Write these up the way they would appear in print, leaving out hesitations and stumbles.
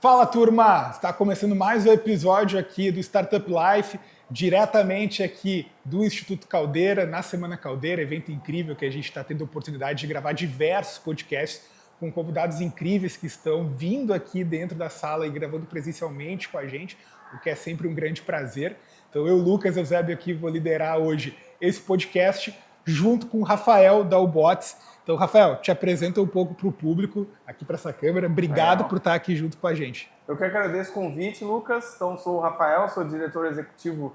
Fala, turma! Está começando mais um episódio aqui do Startup Life, diretamente aqui do Instituto Caldeira, na Semana Caldeira, evento incrível que a gente está tendo a oportunidade de gravar diversos podcasts com convidados incríveis que estão vindo aqui dentro da sala e gravando presencialmente com a gente, o que é sempre um grande prazer. Então eu, Lucas Eusébio, aqui vou liderar hoje esse podcast junto com o Rafael da Ubots. Então, Rafael, te apresenta um pouco para o público, aqui para essa câmera. Obrigado por estar aqui junto com a gente. Eu que agradeço o convite, Lucas. Então, sou o Rafael, sou diretor executivo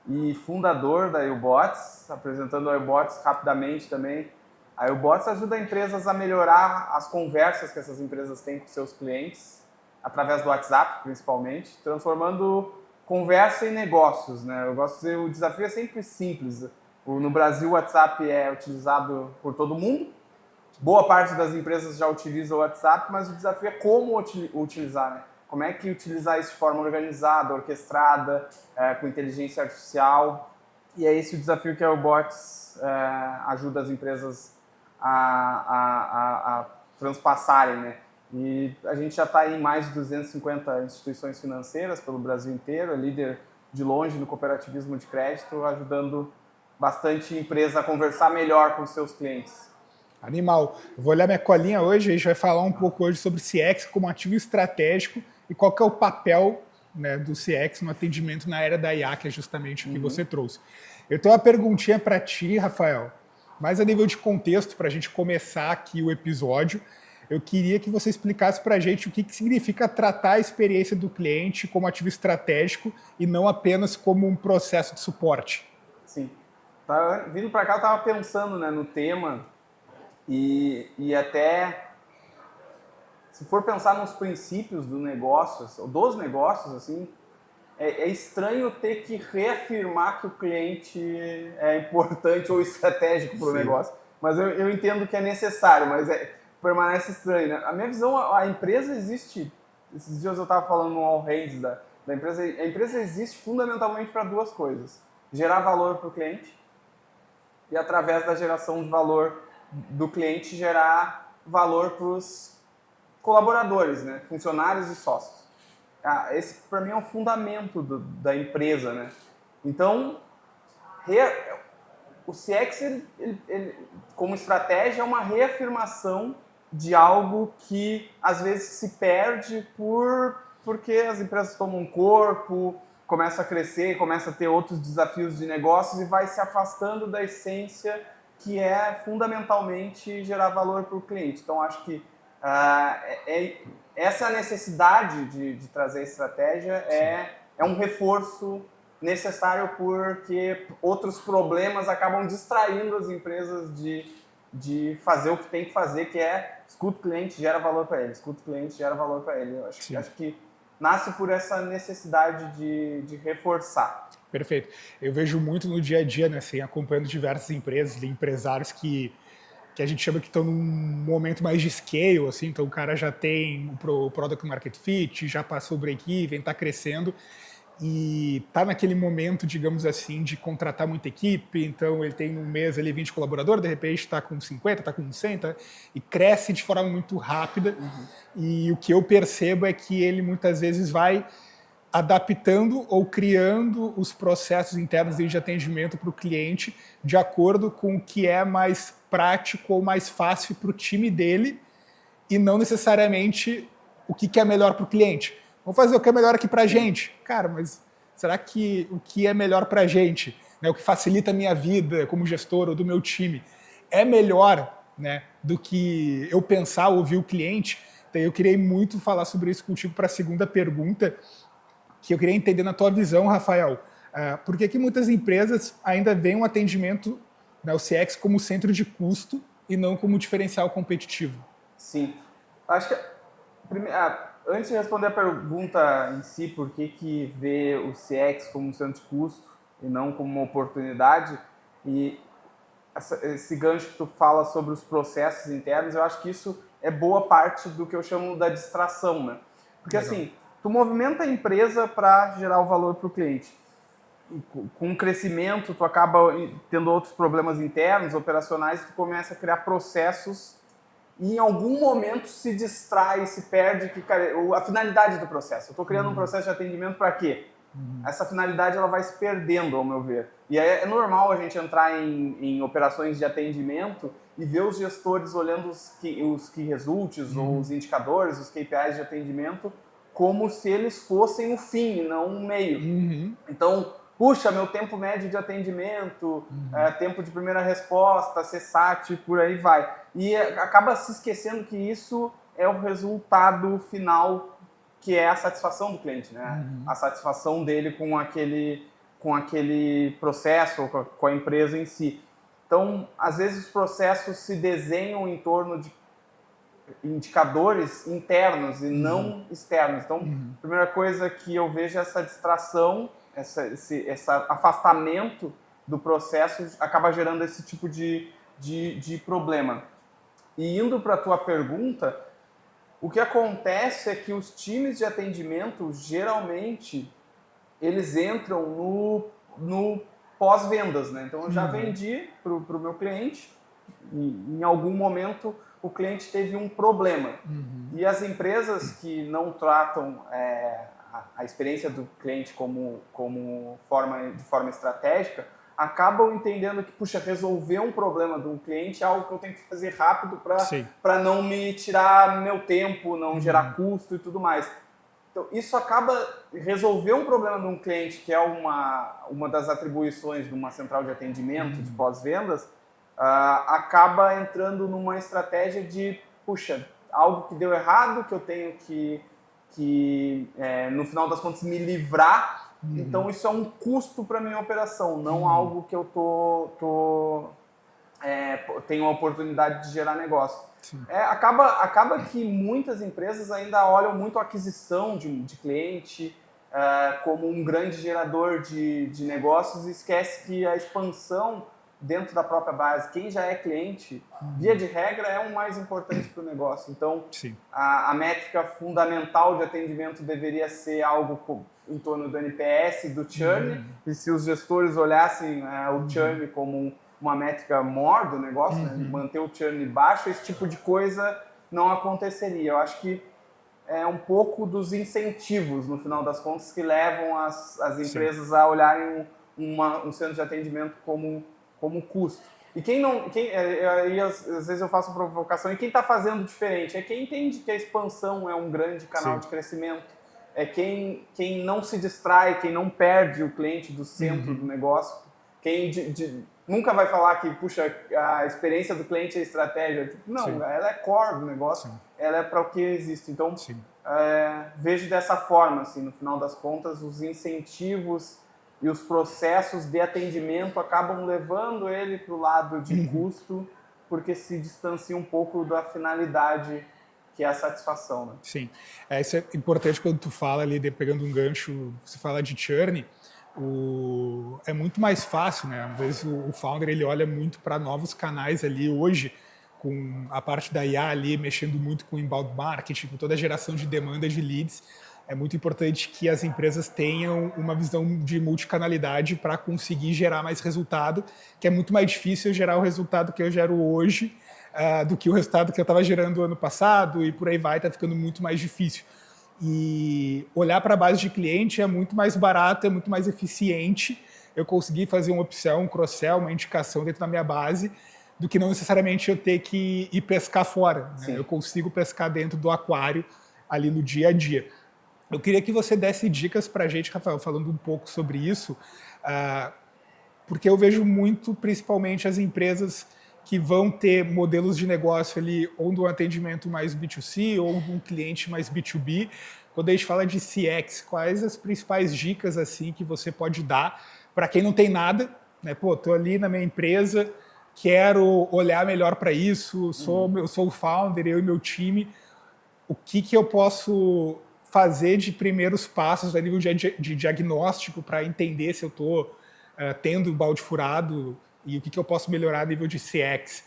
e fundador da Ubots, apresentando a Ubots rapidamente também. A Ubots ajuda empresas a melhorar as conversas que essas empresas têm com seus clientes, através do WhatsApp, principalmente, transformando conversa em negócios, né? Eu gosto de dizer, o desafio é sempre simples. No Brasil, o WhatsApp é utilizado por todo mundo. Boa parte das empresas já utiliza o WhatsApp, mas o desafio é como utilizar, né? Como é que utilizar isso de forma organizada, orquestrada, com inteligência artificial. E é esse o desafio que a Ubots ajuda as empresas a transpassarem, né? E a gente já está em mais de 250 instituições financeiras pelo Brasil inteiro, é líder de longe no cooperativismo de crédito, ajudando bastante empresa a conversar melhor com os seus clientes. Animal. Eu vou olhar minha colinha hoje, a gente vai falar um pouco hoje sobre CX como ativo estratégico e qual que é o papel, né, do CX no atendimento na era da IA, que é justamente o que você trouxe. Eu tenho uma perguntinha para ti, Rafael, mais a nível de contexto, para a gente começar aqui o episódio. Eu queria que você explicasse para a gente o que significa tratar a experiência do cliente como ativo estratégico e não apenas como um processo de suporte. Sim. Vindo para cá, eu estava pensando, né, no tema. E até, se for pensar nos princípios dos negócios, assim, é estranho ter que reafirmar que o cliente é importante ou estratégico para o negócio. Mas eu entendo que é necessário, mas permanece estranho, né? A minha visão, a empresa existe, esses dias eu estava falando no All Hands da empresa, a empresa existe fundamentalmente para duas coisas: gerar valor para o cliente e, através da geração de valor do cliente, gerar valor para os colaboradores, né? Funcionários e sócios. Esse, para mim, é o fundamento da empresa, né? Então, o CX, ele, como estratégia, é uma reafirmação de algo que, às vezes, se perde porque as empresas tomam corpo, começam a crescer, começam a ter outros desafios de negócios e vai se afastando da essência, que é fundamentalmente gerar valor para o cliente. Então, acho que essa necessidade de trazer estratégia é um reforço necessário, porque outros problemas acabam distraindo as empresas de fazer o que tem que fazer, que é escuta o cliente, gera valor para ele, escuta o cliente, gera valor para ele. Eu acho que nasce por essa necessidade de reforçar. Perfeito. Eu vejo muito no dia a dia, né, assim, acompanhando diversas empresas, empresários que a gente chama que estão num momento mais de scale, assim, então o cara já tem o Product Market Fit, já passou o break-even, está crescendo e está naquele momento, digamos assim, de contratar muita equipe, então ele tem um mês ali 20 colaboradores, de repente está com 50, está com 100, e cresce de forma muito rápida. E o que eu percebo é que ele muitas vezes vai adaptando ou criando os processos internos de atendimento para o cliente de acordo com o que é mais prático ou mais fácil para o time dele e não necessariamente o que é melhor para o cliente. Vamos fazer o que é melhor aqui para a gente. Cara, mas será que o que é melhor para a gente, né, o que facilita a minha vida como gestor ou do meu time, é melhor, né, do que eu pensar, ouvir o cliente? Então eu queria muito falar sobre isso contigo para a segunda pergunta, que eu queria entender na tua visão, Rafael. Por que muitas empresas ainda veem um atendimento, né, o CX, como centro de custo e não como diferencial competitivo? Sim. Acho que, antes de responder a pergunta em si, por que vê o CX como um centro de custo e não como uma oportunidade, e esse gancho que tu fala sobre os processos internos, eu acho que isso é boa parte do que eu chamo da distração, né? Porque legal. Assim, tu movimenta a empresa para gerar o valor para o cliente. E com o crescimento, tu acaba tendo outros problemas internos, operacionais, tu começa a criar processos e em algum momento se distrai, se perde a finalidade do processo. Eu estou criando um processo de atendimento para quê? Essa finalidade ela vai se perdendo, ao meu ver. E é normal a gente entrar em operações de atendimento e ver os gestores olhando os key results, ou os indicadores, os KPIs de atendimento, como se eles fossem o fim, não o meio. Então, puxa, meu tempo médio de atendimento, tempo de primeira resposta, CSAT, por aí vai. E acaba se esquecendo que isso é o resultado final, que é a satisfação do cliente, né? A satisfação dele com aquele processo, com a empresa em si. Então, às vezes os processos se desenham em torno de indicadores internos e não externos. Então, a primeira coisa que eu vejo é essa distração, esse afastamento do processo acaba gerando esse tipo de problema. E indo para a tua pergunta, o que acontece é que os times de atendimento, geralmente, eles entram no pós-vendas, né? Então, eu já vendi para o meu cliente, e em algum momento o cliente teve um problema. E as empresas que não tratam a experiência do cliente de forma estratégica, acabam entendendo que, puxa, resolver um problema de um cliente é algo que eu tenho que fazer rápido para não me tirar meu tempo, não gerar custo e tudo mais. Então, isso acaba resolver um problema de um cliente, que é uma das atribuições de uma central de atendimento, de pós-vendas, acaba entrando numa estratégia de, puxa, algo que deu errado, que eu tenho que no final das contas, me livrar. Então, isso é um custo para a minha operação, não algo que eu tenho a oportunidade de gerar negócio. Acaba que muitas empresas ainda olham muito a aquisição de cliente como um grande gerador de negócios e esquece que a expansão dentro da própria base, quem já é cliente, via de regra, é o mais importante para o negócio. Então, a métrica fundamental de atendimento deveria ser algo em torno do NPS, do churn, e se os gestores olhassem o churn como uma métrica maior do negócio, né, manter o churn baixo, esse tipo de coisa não aconteceria. Eu acho que é um pouco dos incentivos, no final das contas, que levam as empresas a olharem um centro de atendimento como custo. E às vezes eu faço provocação, e quem está fazendo diferente é quem entende que a expansão é um grande canal de crescimento, é quem não se distrai, quem não perde o cliente do centro do negócio, quem nunca vai falar que, puxa, a experiência do cliente é estratégia. Não, ela é core do negócio, ela é para o que existe. Então, vejo dessa forma, assim, no final das contas, os incentivos e os processos de atendimento acabam levando ele para o lado de custo, porque se distancia um pouco da finalidade, que é a satisfação. Né? Sim. Isso é importante quando tu fala ali, pegando um gancho, você fala de churn, é muito mais fácil, né? Às vezes o founder ele olha muito para novos canais ali hoje, com a parte da IA ali, mexendo muito com inbound marketing, com toda a geração de demanda de leads. É muito importante que as empresas tenham uma visão de multicanalidade para conseguir gerar mais resultado, que é muito mais difícil gerar o resultado que eu gero hoje do que o resultado que eu estava gerando ano passado, e por aí vai, está ficando muito mais difícil. E olhar para a base de cliente é muito mais barato, é muito mais eficiente eu conseguir fazer uma opção, um cross-sell, uma indicação dentro da minha base, do que não necessariamente eu ter que ir pescar fora. Né? Eu consigo pescar dentro do aquário, ali no dia a dia. Eu queria que você desse dicas para a gente, Rafael, falando um pouco sobre isso, porque eu vejo muito, principalmente, as empresas que vão ter modelos de negócio ali, ou de um atendimento mais B2C, ou de um cliente mais B2B. Quando a gente fala de CX, quais as principais dicas assim que você pode dar para quem não tem nada, né? Pô, tô ali na minha empresa, quero olhar melhor para isso, eu sou o founder, eu e meu time, o que eu posso fazer de primeiros passos a nível de diagnóstico para entender se eu estou tendo balde furado e o que eu posso melhorar a nível de CX,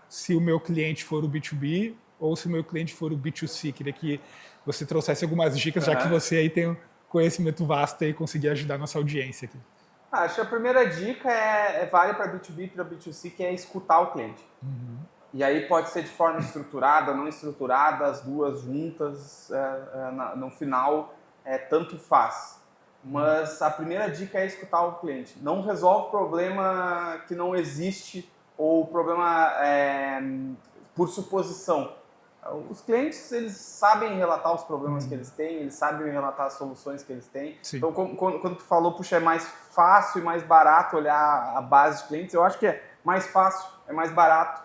se o meu cliente for o B2B ou se o meu cliente for o B2C. Queria que você trouxesse algumas dicas, já que você aí tem um conhecimento vasto e conseguir ajudar a nossa audiência aqui. Acho que a primeira dica vale para B2B e para B2C, que é escutar o cliente. E aí pode ser de forma estruturada, não estruturada, as duas juntas, no final, tanto faz. Mas a primeira dica é escutar o cliente. Não resolve problema que não existe ou problema por suposição. Os clientes, eles sabem relatar os problemas que eles têm, eles sabem relatar as soluções que eles têm. Sim. Então, quando tu falou, puxa, é mais fácil e mais barato olhar a base de clientes, eu acho que é mais fácil, é mais barato.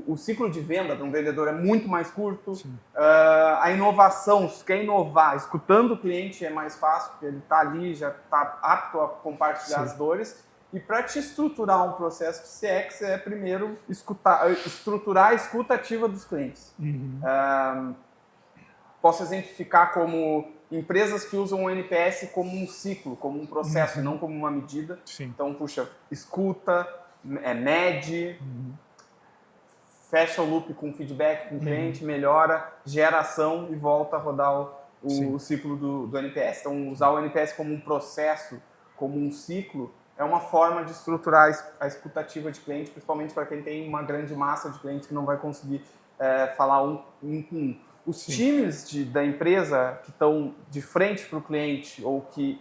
O ciclo de venda de um vendedor é muito mais curto. A inovação, se quer inovar, escutando o cliente é mais fácil, porque ele está ali, já está apto a compartilhar as dores. E para te estruturar um processo de CX é primeiro estruturar a escuta ativa dos clientes. Posso exemplificar como empresas que usam o NPS como um ciclo, como um processo, e não como uma medida. Sim. Então, puxa, escuta, mede, fecha o loop com feedback com o cliente, melhora, gera ação e volta a rodar o ciclo do NPS. Então, usar o NPS como um processo, como um ciclo, é uma forma de estruturar a escutativa de cliente, principalmente para quem tem uma grande massa de clientes que não vai conseguir falar um com um. Os times da empresa que estão de frente para o cliente ou que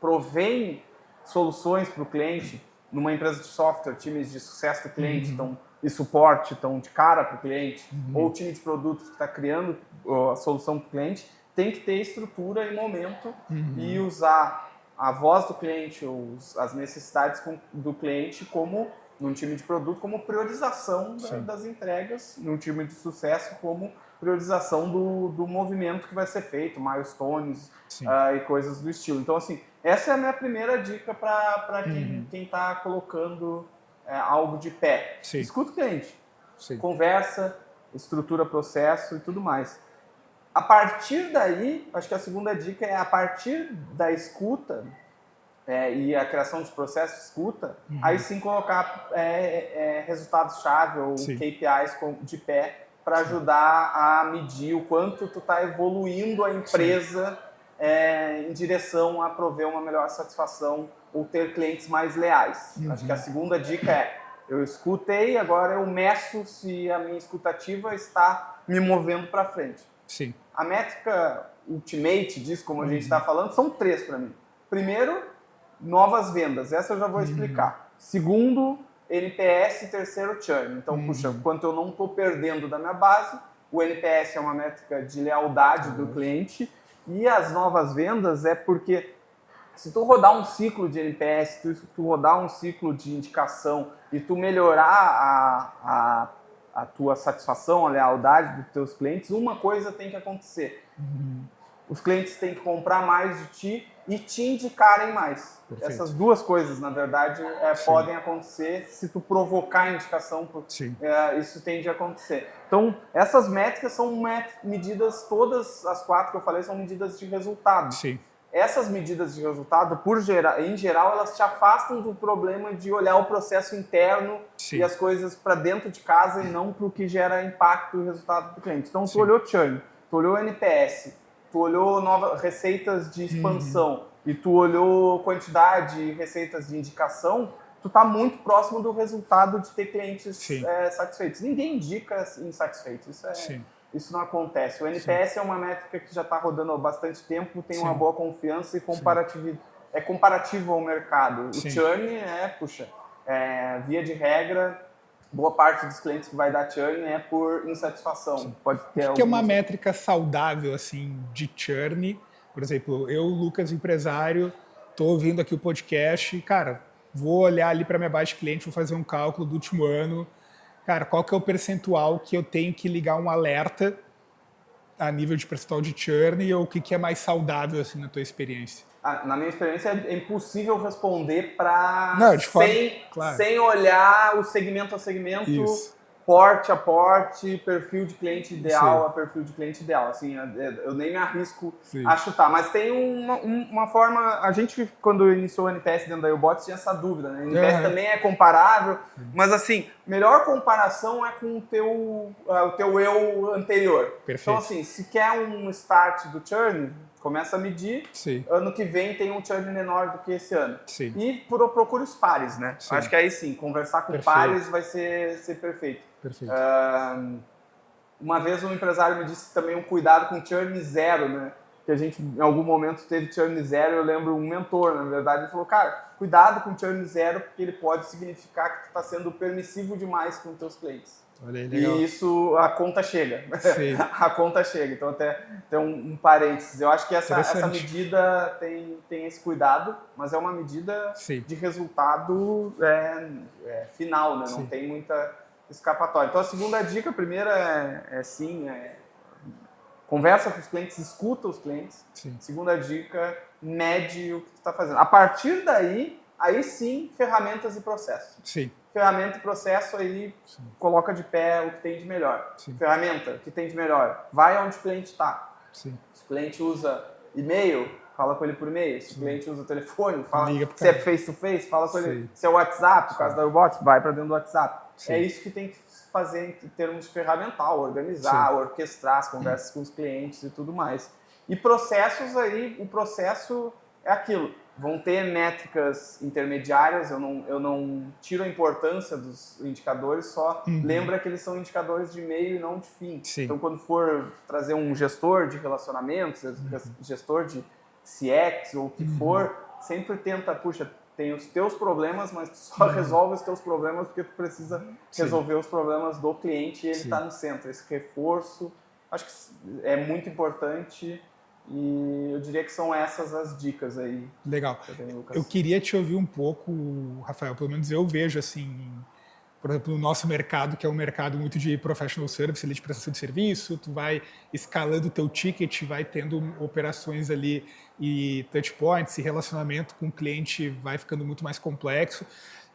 provêm soluções para o cliente, numa empresa de software, times de sucesso do cliente e suporte estão de cara para o cliente, ou o time de produtos que está criando a solução para o cliente, tem que ter estrutura e momento e usar a voz do cliente, as necessidades do cliente como, num time de produto, como priorização das entregas, num time de sucesso como priorização do movimento que vai ser feito, milestones e coisas do estilo. Então, assim, essa é a minha primeira dica para quem está colocando algo de pé. Escuta o cliente, conversa, estrutura processo e tudo mais. A partir daí, acho que a segunda dica é a partir da escuta e a criação de processo de escuta, aí sim colocar resultados-chave ou KPIs de pé para ajudar a medir o quanto tu está evoluindo a empresa em direção a prover uma melhor satisfação ou ter clientes mais leais. Acho que a segunda dica é, eu escutei, agora eu meço se a minha escutativa está me movendo para frente. Sim. A métrica ultimate disso, como a gente está falando, são 3 para mim. Primeiro, novas vendas. Essa eu já vou explicar. Segundo, NPS. Terceiro, churn. Então, puxa, quanto eu não estou perdendo da minha base, o NPS é uma métrica de lealdade do cliente e as novas vendas é porque se tu rodar um ciclo de NPS, se tu rodar um ciclo de indicação e tu melhorar a tua satisfação, a lealdade dos teus clientes, uma coisa tem que acontecer. Os clientes têm que comprar mais de ti e te indicarem mais. Perfeito. Essas duas coisas, na verdade, podem acontecer se tu provocar a indicação. Isso tende a acontecer. Então, essas métricas são medidas, todas as 4 que eu falei, são medidas de resultado. Sim. Essas medidas de resultado, em geral, elas te afastam do problema de olhar o processo interno e as coisas para dentro de casa e não para o que gera impacto e resultado do cliente. Então, tu olhou churn, tu olhou NPS, tu olhou receitas de expansão e tu olhou quantidade e receitas de indicação, tu está muito próximo do resultado de ter clientes satisfeitos. Ninguém indica insatisfeitos. Isso não acontece. O NPS é uma métrica que já está rodando há bastante tempo, tem uma boa confiança e é comparativo ao mercado. O churn via de regra, boa parte dos clientes que vai dar churn é por insatisfação. Pode ter o que é uma métrica saudável assim, de churn? Por exemplo, eu, Lucas, empresário, estou ouvindo aqui o podcast, cara, vou olhar ali para minha base de cliente, vou fazer um cálculo do último ano. Cara, qual que é o percentual que eu tenho que ligar um alerta a nível de percentual de churn ou o que é mais saudável assim, na tua experiência? Na minha experiência, é impossível responder para sem olhar o segmento a segmento, porte a porte, perfil de cliente ideal a perfil de cliente ideal. Assim, eu nem me arrisco a chutar. Mas tem uma forma... A gente, quando iniciou o NPS dentro da YouBots, tinha essa dúvida. Né? O NPS também é comparável. Mas, assim, melhor comparação é com o teu eu anterior. Perfeito. Então, assim, se quer um start do churn, Começa a medir, Sim. ano que vem tem um churn menor do que esse ano. Sim. E procura os pares, né? Sim. Acho que aí sim, conversar com Perfeito. pares vai ser perfeito. Perfeito. Uma vez um empresário me disse também um cuidado com churn zero, né? Que a gente em algum momento teve churn zero, eu lembro um mentor, na verdade, ele falou, cara, cuidado com churn zero, porque ele pode significar que tu está sendo permissivo demais com os teus clientes. Olha aí, legal. E isso, a conta chega. Sim. A conta chega. Então, até um parênteses. Eu acho que essa medida tem esse cuidado, mas é uma medida Sim. de resultado final, né? Não tem muita escapatória. Então, a segunda dica, a primeira conversa com os clientes, escuta os clientes. Sim. Segunda dica, mede o que tu está fazendo. A partir daí, aí sim, ferramentas e processos. Sim. Ferramenta e processo aí, sim, coloca de pé o que tem de melhor. Sim. Ferramenta, o que tem de melhor. Vai onde o cliente está. Se o cliente usa e-mail, fala com ele por e-mail. Se o cliente usa telefone, fala. Se é face-to-face, fala com ele. Se é WhatsApp, no caso da robots, vai para dentro do WhatsApp. Sim. É isso que tem que fazer em termos de ferramental, organizar, orquestrar as conversas com os clientes e tudo mais. E processos aí, o processo é aquilo. Vão ter métricas intermediárias, eu não tiro a importância dos indicadores, só lembra que eles são indicadores de meio e não de fim. Sim. Então, quando for trazer um gestor de relacionamentos, gestor de CX ou o que for, sempre tenta, puxa, tem os teus problemas, mas tu só resolve os teus problemas porque tu precisa resolver os problemas do cliente e ele está no centro. Esse reforço, acho que é muito importante. E eu diria que são essas as dicas aí. Legal. Eu queria te ouvir um pouco, Rafael, pelo menos eu vejo assim, por exemplo, no nosso mercado, que é um mercado muito de professional service, ali de prestação de serviço, tu vai escalando o teu ticket, vai tendo operações ali e touch points, e relacionamento com o cliente vai ficando muito mais complexo.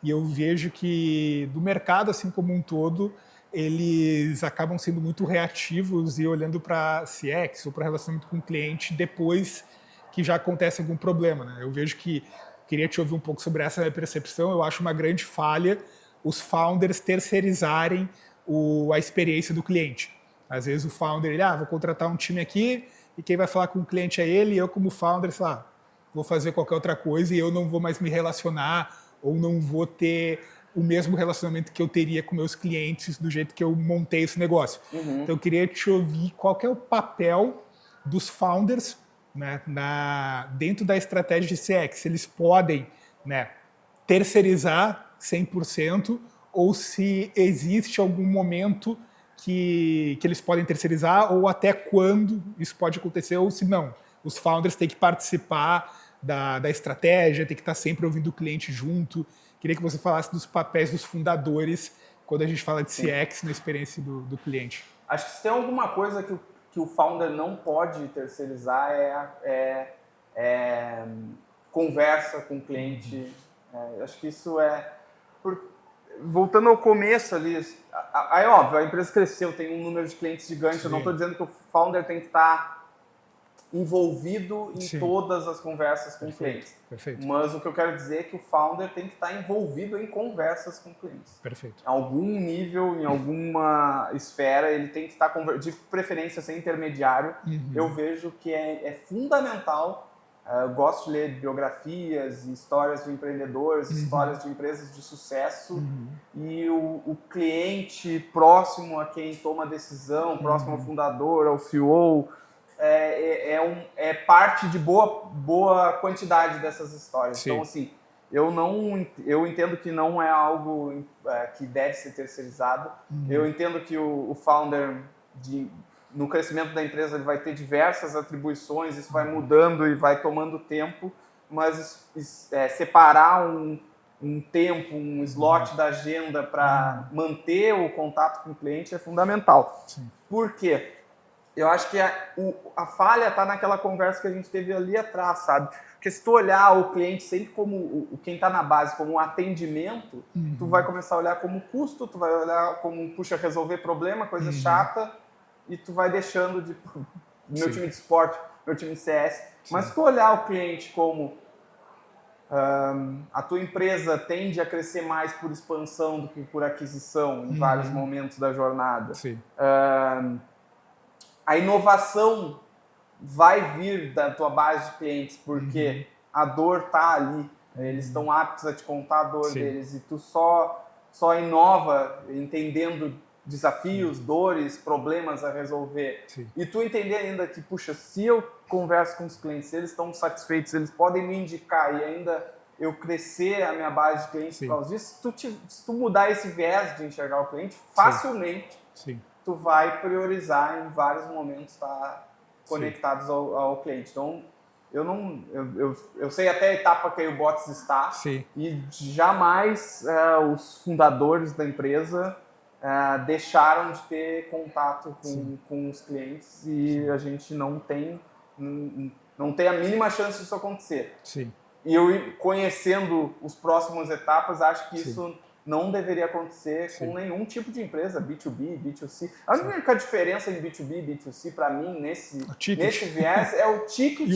E eu vejo que do mercado, assim como um todo, eles acabam sendo muito reativos e olhando para CX ou para relacionamento com o cliente depois que já acontece algum problema, né? Eu vejo que, queria te ouvir um pouco sobre essa percepção, eu acho uma grande falha os founders terceirizarem a experiência do cliente. Às vezes o founder, vou contratar um time aqui e quem vai falar com o cliente é ele, e eu como founder, sei lá, vou fazer qualquer outra coisa e eu não vou mais me relacionar ou não vou ter o mesmo relacionamento que eu teria com meus clientes do jeito que eu montei esse negócio. Então eu queria te ouvir qual que é o papel dos founders, né, dentro da estratégia de CX. Se eles podem, né, terceirizar 100% ou se existe algum momento que eles podem terceirizar ou até quando isso pode acontecer ou se não. Os founders têm que participar da estratégia, tem que estar sempre ouvindo o cliente junto. Queria que você falasse dos papéis dos fundadores quando a gente fala de CX na experiência do cliente. Acho que se tem alguma coisa que o founder não pode terceirizar é conversa com o cliente. Acho que isso voltando ao começo ali, aí óbvio, a empresa cresceu, tem um número de clientes gigante, eu não estou dizendo que o founder tem que estar envolvido em todas as conversas com clientes. Perfeito. Mas o que eu quero dizer é que o founder tem que estar envolvido em conversas com clientes. Perfeito. Em algum nível, em alguma esfera, ele tem que estar, de preferência, sem intermediário. Eu vejo que é fundamental. Eu gosto de ler biografias, histórias de empreendedores, histórias de empresas de sucesso. E o cliente próximo a quem toma a decisão, próximo ao fundador, ao CEO, é parte de boa quantidade dessas histórias. Sim. Então, assim, eu entendo que não é algo que deve ser terceirizado. Eu entendo que o founder, no crescimento da empresa, ele vai ter diversas atribuições, isso vai mudando e vai tomando tempo, mas separar um tempo, um slot da agenda para manter o contato com o cliente é fundamental. Sim. Por quê? Eu acho que a falha está naquela conversa que a gente teve ali atrás, sabe? Porque se tu olhar o cliente sempre como quem está na base, como um atendimento, tu vai começar a olhar como custo, tu vai olhar como, puxa, resolver problema, coisa chata, e tu vai deixando de meu time de esporte, meu time de CS. Mas se tu olhar o cliente como a tua empresa tende a crescer mais por expansão do que por aquisição em vários momentos da jornada. A inovação vai vir da tua base de clientes, porque a dor tá ali, eles estão aptos a te contar a dor deles, e tu só inova entendendo desafios, dores, problemas a resolver. Sim. E tu entender ainda que, puxa, se eu converso com os clientes, eles estão satisfeitos, eles podem me indicar e ainda eu crescer a minha base de clientes por causa disso, se tu mudar esse viés de enxergar o cliente, facilmente tu vai priorizar em vários momentos estar conectados ao cliente. Então, eu sei até a etapa que a Bots está e jamais os fundadores da empresa deixaram de ter contato com os clientes e a gente não tem a mínima chance disso acontecer. Sim. E eu, conhecendo as próximas etapas, acho que isso não deveria acontecer com nenhum tipo de empresa, B2B, B2C. A única diferença em B2B e B2C, para mim, nesse viés, é o ticket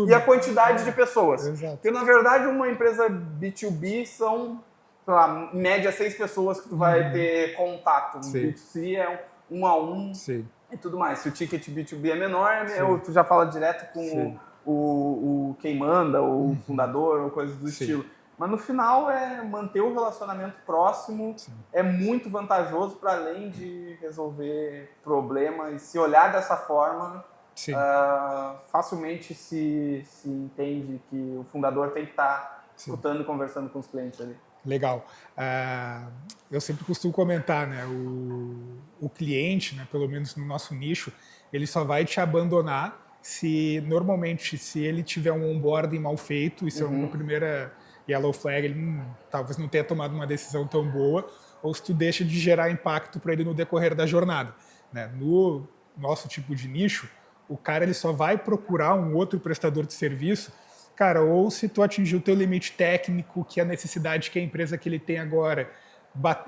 e a quantidade de pessoas. Exato. Porque, na verdade, uma empresa B2B são, sei lá, em média, 6 pessoas que tu vai ter contato. Um B2C é 1 a 1 e tudo mais. Se o ticket B2B é menor, tu já fala direto com o quem manda, o fundador, ou coisas do estilo. Mas no final é manter o relacionamento próximo, é muito vantajoso para além de resolver problemas. E se olhar dessa forma, facilmente se entende que o fundador tem que estar escutando e conversando com os clientes ali. Legal. Eu sempre costumo comentar, né? O cliente, né, pelo menos no nosso nicho, ele só vai te abandonar se ele tiver um onboarding mal feito. Isso é uma primeira yellow flag, ele talvez não tenha tomado uma decisão tão boa, ou se tu deixa de gerar impacto para ele no decorrer da jornada. Né? No nosso tipo de nicho, o cara ele só vai procurar um outro prestador de serviço, cara, ou se tu atingir o teu limite técnico, que é a necessidade que a empresa que ele tem agora,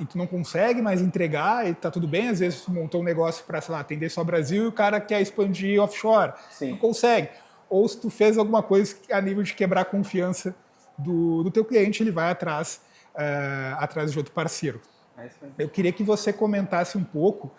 e tu não consegue mais entregar, e tá tudo bem, às vezes tu montou um negócio para, sei lá, atender só Brasil e o cara quer expandir offshore, não consegue. Ou se tu fez alguma coisa a nível de quebrar a confiança do teu cliente, ele vai atrás de outro parceiro. Eu queria que você comentasse um pouco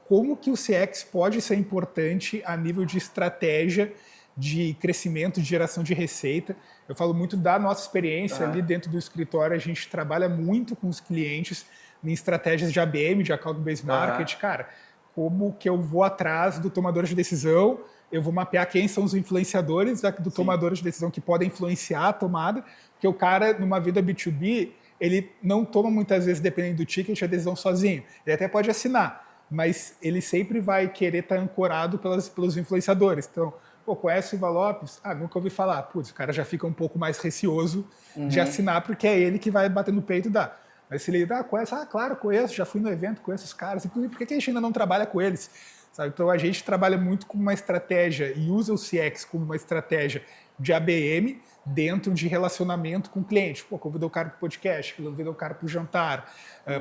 como que o CX pode ser importante a nível de estratégia de crescimento, de geração de receita. Eu falo muito da nossa experiência ali dentro do escritório, a gente trabalha muito com os clientes em estratégias de ABM, de Account Based Market. Cara, como que eu vou atrás do tomador de decisão, eu vou mapear quem são os influenciadores do tomador de decisão que podem influenciar a tomada, porque o cara, numa vida B2B, ele não toma muitas vezes, dependendo do ticket, a decisão sozinho. Ele até pode assinar, mas ele sempre vai querer estar ancorado pelos influenciadores. Então, conhece o Ivan Lopes? Nunca ouvi falar. Putz, o cara já fica um pouco mais receoso de assinar, porque é ele que vai bater no peito e dar. Mas se ele conhece, claro, conheço, já fui no evento, conheço os caras. Inclusive, por que a gente ainda não trabalha com eles? Sabe? Então, a gente trabalha muito com uma estratégia e usa o CX como uma estratégia de ABM dentro de relacionamento com o cliente. Convidou o cara para o podcast, convidou o cara para o jantar,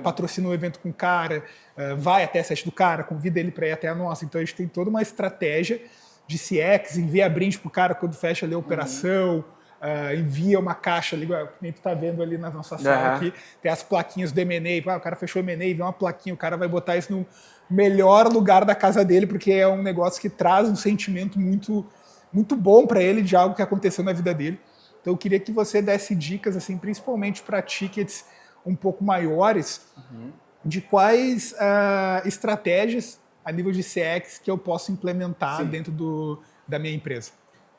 patrocina um evento com o cara, vai até a sete do cara, convida ele para ir até a nossa. Então, a gente tem toda uma estratégia de CX, envia brinde para o cara quando fecha ali a operação, envia uma caixa ali, que nem tu tá vendo ali na nossa sala aqui, tem as plaquinhas do M&A, o cara fechou o M&A, vem uma plaquinha, o cara vai botar isso no melhor lugar da casa dele, porque é um negócio que traz um sentimento muito, muito bom para ele de algo que aconteceu na vida dele. Então eu queria que você desse dicas, assim, principalmente para tickets um pouco maiores, de quais estratégias a nível de CX que eu posso implementar dentro da minha empresa.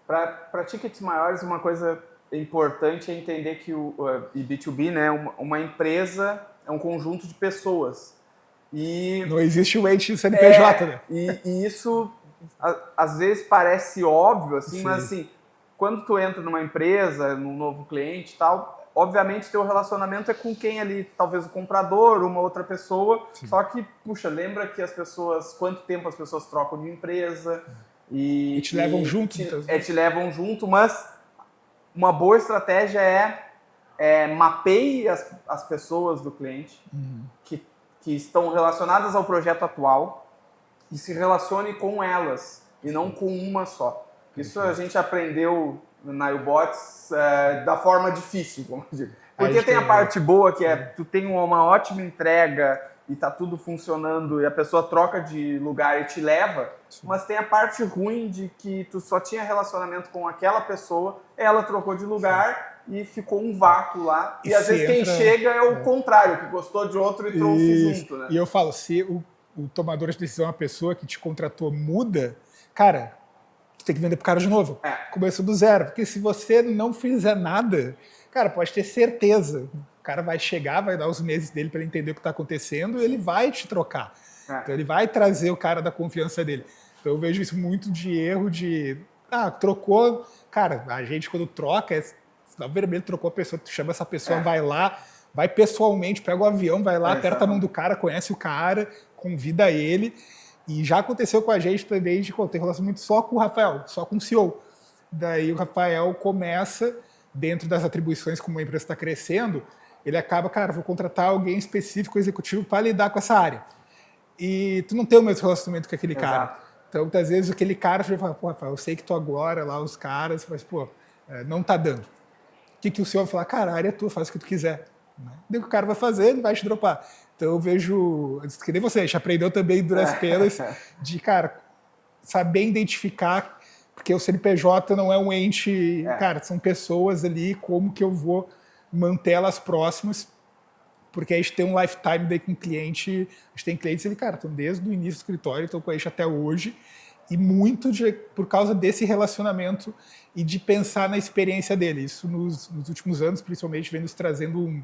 Para tickets maiores, uma coisa importante é entender que e B2B, né, uma empresa é um conjunto de pessoas. E não existe o ente CNPJ, né? E isso às vezes parece óbvio, assim, mas assim, quando tu entra numa empresa, num novo cliente e tal, obviamente teu relacionamento é com quem ali, talvez o comprador, uma outra pessoa, só que, puxa, lembra que as pessoas, quanto tempo as pessoas trocam de empresa e te levam junto. Te levam junto, mas uma boa estratégia é mapeie as pessoas do cliente que estão relacionadas ao projeto atual e se relacione com elas e não com uma só. Isso a gente aprendeu na iBots da forma difícil, como eu digo. Porque tem a parte boa que é tu tem uma ótima entrega e tá tudo funcionando e a pessoa troca de lugar e te leva, mas tem a parte ruim de que tu só tinha relacionamento com aquela pessoa, ela trocou de lugar e ficou um vácuo lá. E às vezes quem chega é o contrário, que gostou de outro e trouxe junto, né? E eu falo, se o tomador de decisão, a pessoa que te contratou, muda, cara, tu tem que vender pro cara de novo. Começa do zero. Porque se você não fizer nada, cara, pode ter certeza. O cara vai chegar, vai dar os meses dele para ele entender o que está acontecendo e ele vai te trocar. Então ele vai trazer o cara da confiança dele. Então eu vejo isso muito de erro de... trocou... Cara, a gente quando troca, sinal vermelho, trocou a pessoa, tu chama essa pessoa, vai lá, vai pessoalmente, pega o avião, vai lá, aperta a mão do cara, conhece o cara, convida ele. E já aconteceu com a gente também de ter relacionamento só com o Rafael, só com o CEO. Daí o Rafael começa, dentro das atribuições como a empresa está crescendo, ele acaba, cara, vou contratar alguém específico, executivo, para lidar com essa área. E tu não tem o mesmo relacionamento com aquele cara. Então, muitas vezes, aquele cara vai falar, pô, Rafael, eu sei que tu agora, lá os caras, mas, pô, não tá dando. O que o senhor vai falar? Cara, a área é tua, faz o que tu quiser. Daí o que o cara vai fazer, ele vai te dropar. Então, eu vejo, que nem você, a gente aprendeu também duras penas, de, cara, saber identificar, porque o CNPJ não é um ente, cara, são pessoas ali, como que eu vou manter elas próximas, porque a gente tem um lifetime daí com o cliente, a gente tem clientes ali, cara, estão desde o início do escritório, estão com a gente até hoje, e muito por causa desse relacionamento e de pensar na experiência dele. Isso nos últimos anos, principalmente, vem nos trazendo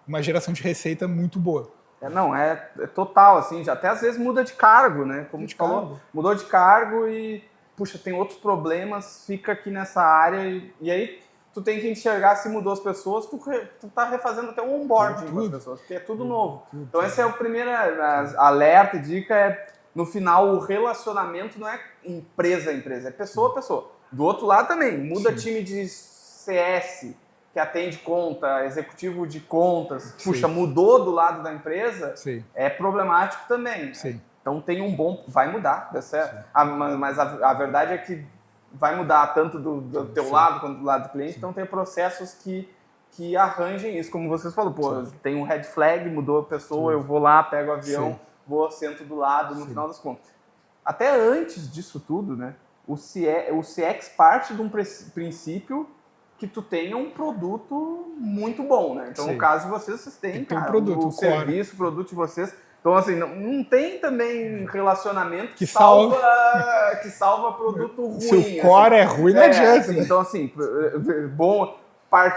uma geração de receita muito boa. É total, assim, já até às vezes muda de cargo, né? Como tu falou, mudou de cargo e, puxa, tem outros problemas, fica aqui nessa área e aí tu tem que enxergar se mudou as pessoas, tu tá refazendo até um onboarding com as pessoas, porque é tudo novo. Então esse é o primeiro alerta e dica, no final o relacionamento não é empresa a empresa, é pessoa a pessoa. Do outro lado também, muda time de CS, que atende conta, executivo de contas, puxa, mudou do lado da empresa, é problemático também. Então tem vai mudar, dá certo. Mas a verdade é que vai mudar tanto do teu lado quanto do lado do cliente, então tem processos que arranjem isso, como vocês falaram, pô, tem um red flag, mudou a pessoa, eu vou lá, pego o avião, vou, sento do lado, no final das contas. Até antes disso tudo, né, o CX parte de um princípio que tu tenha um produto muito bom, né? Então, no caso de vocês têm, cara, produto, o serviço, o produto de vocês. Então, assim, não tem também relacionamento que salva produto ruim. Se o core é ruim, não adianta, assim, né? Então, assim, bom, a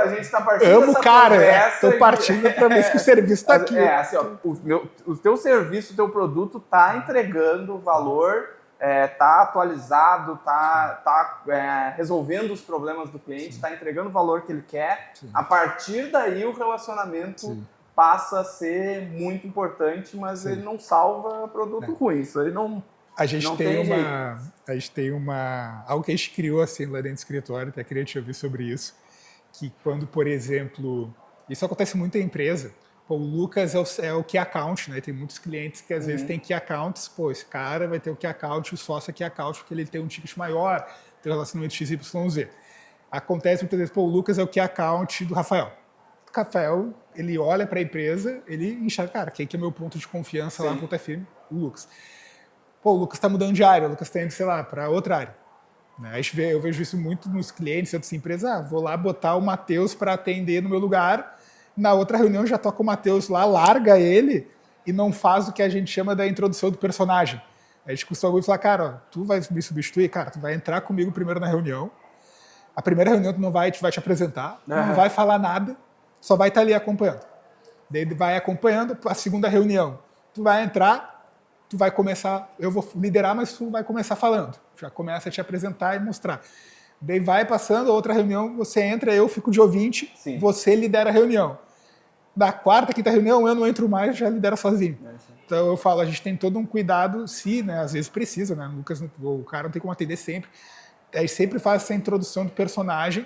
gente está partindo dessa conversa. Tô partindo para ver se o serviço está aqui. Assim, ó, o teu serviço, o teu produto está entregando valor, tá atualizado, tá resolvendo os problemas do cliente, está entregando o valor que ele quer. A partir daí, o relacionamento passa a ser muito importante, mas ele não salva produto ruim. Isso aí não. A gente tem algo que a gente criou assim lá dentro do escritório, até queria te ouvir sobre isso, que quando, por exemplo, isso acontece muito em empresa. Pô, o Lucas é o Key Account, né? Tem muitos clientes que às vezes tem Key Accounts, pô, esse cara vai ter o Key Account, o sócio é Key Account, porque ele tem um ticket maior, tem um relacionamento XYZ. Acontece muitas vezes, pô, o Lucas é o Key Account do Rafael. O Rafael, ele olha para a empresa, ele enxerga, cara, quem que é meu ponto de confiança lá no ponto é firme? O Lucas. Pô, o Lucas está mudando de área, o Lucas está indo, sei lá, para outra área. Eu vejo isso muito nos clientes de outras empresas, vou lá botar o Matheus para atender no meu lugar, na outra reunião já toca o Matheus lá, larga ele e não faz o que a gente chama da introdução do personagem. A gente costuma falar, cara, ó, tu vai me substituir, cara, tu vai entrar comigo primeiro na reunião, a primeira reunião tu não vai te apresentar, não vai falar nada, só vai estar ali acompanhando. Daí vai acompanhando, a segunda reunião, tu vai entrar, tu vai começar, eu vou liderar, mas tu vai começar falando, já começa a te apresentar e mostrar. Daí vai passando, a outra reunião, você entra, eu fico de ouvinte, você lidera a reunião. Da quarta, quinta reunião, eu não entro mais, já lidera sozinho. Então eu falo, a gente tem todo um cuidado, se, né, às vezes precisa, né, Lucas, o cara não tem como atender sempre. A gente sempre faz essa introdução do personagem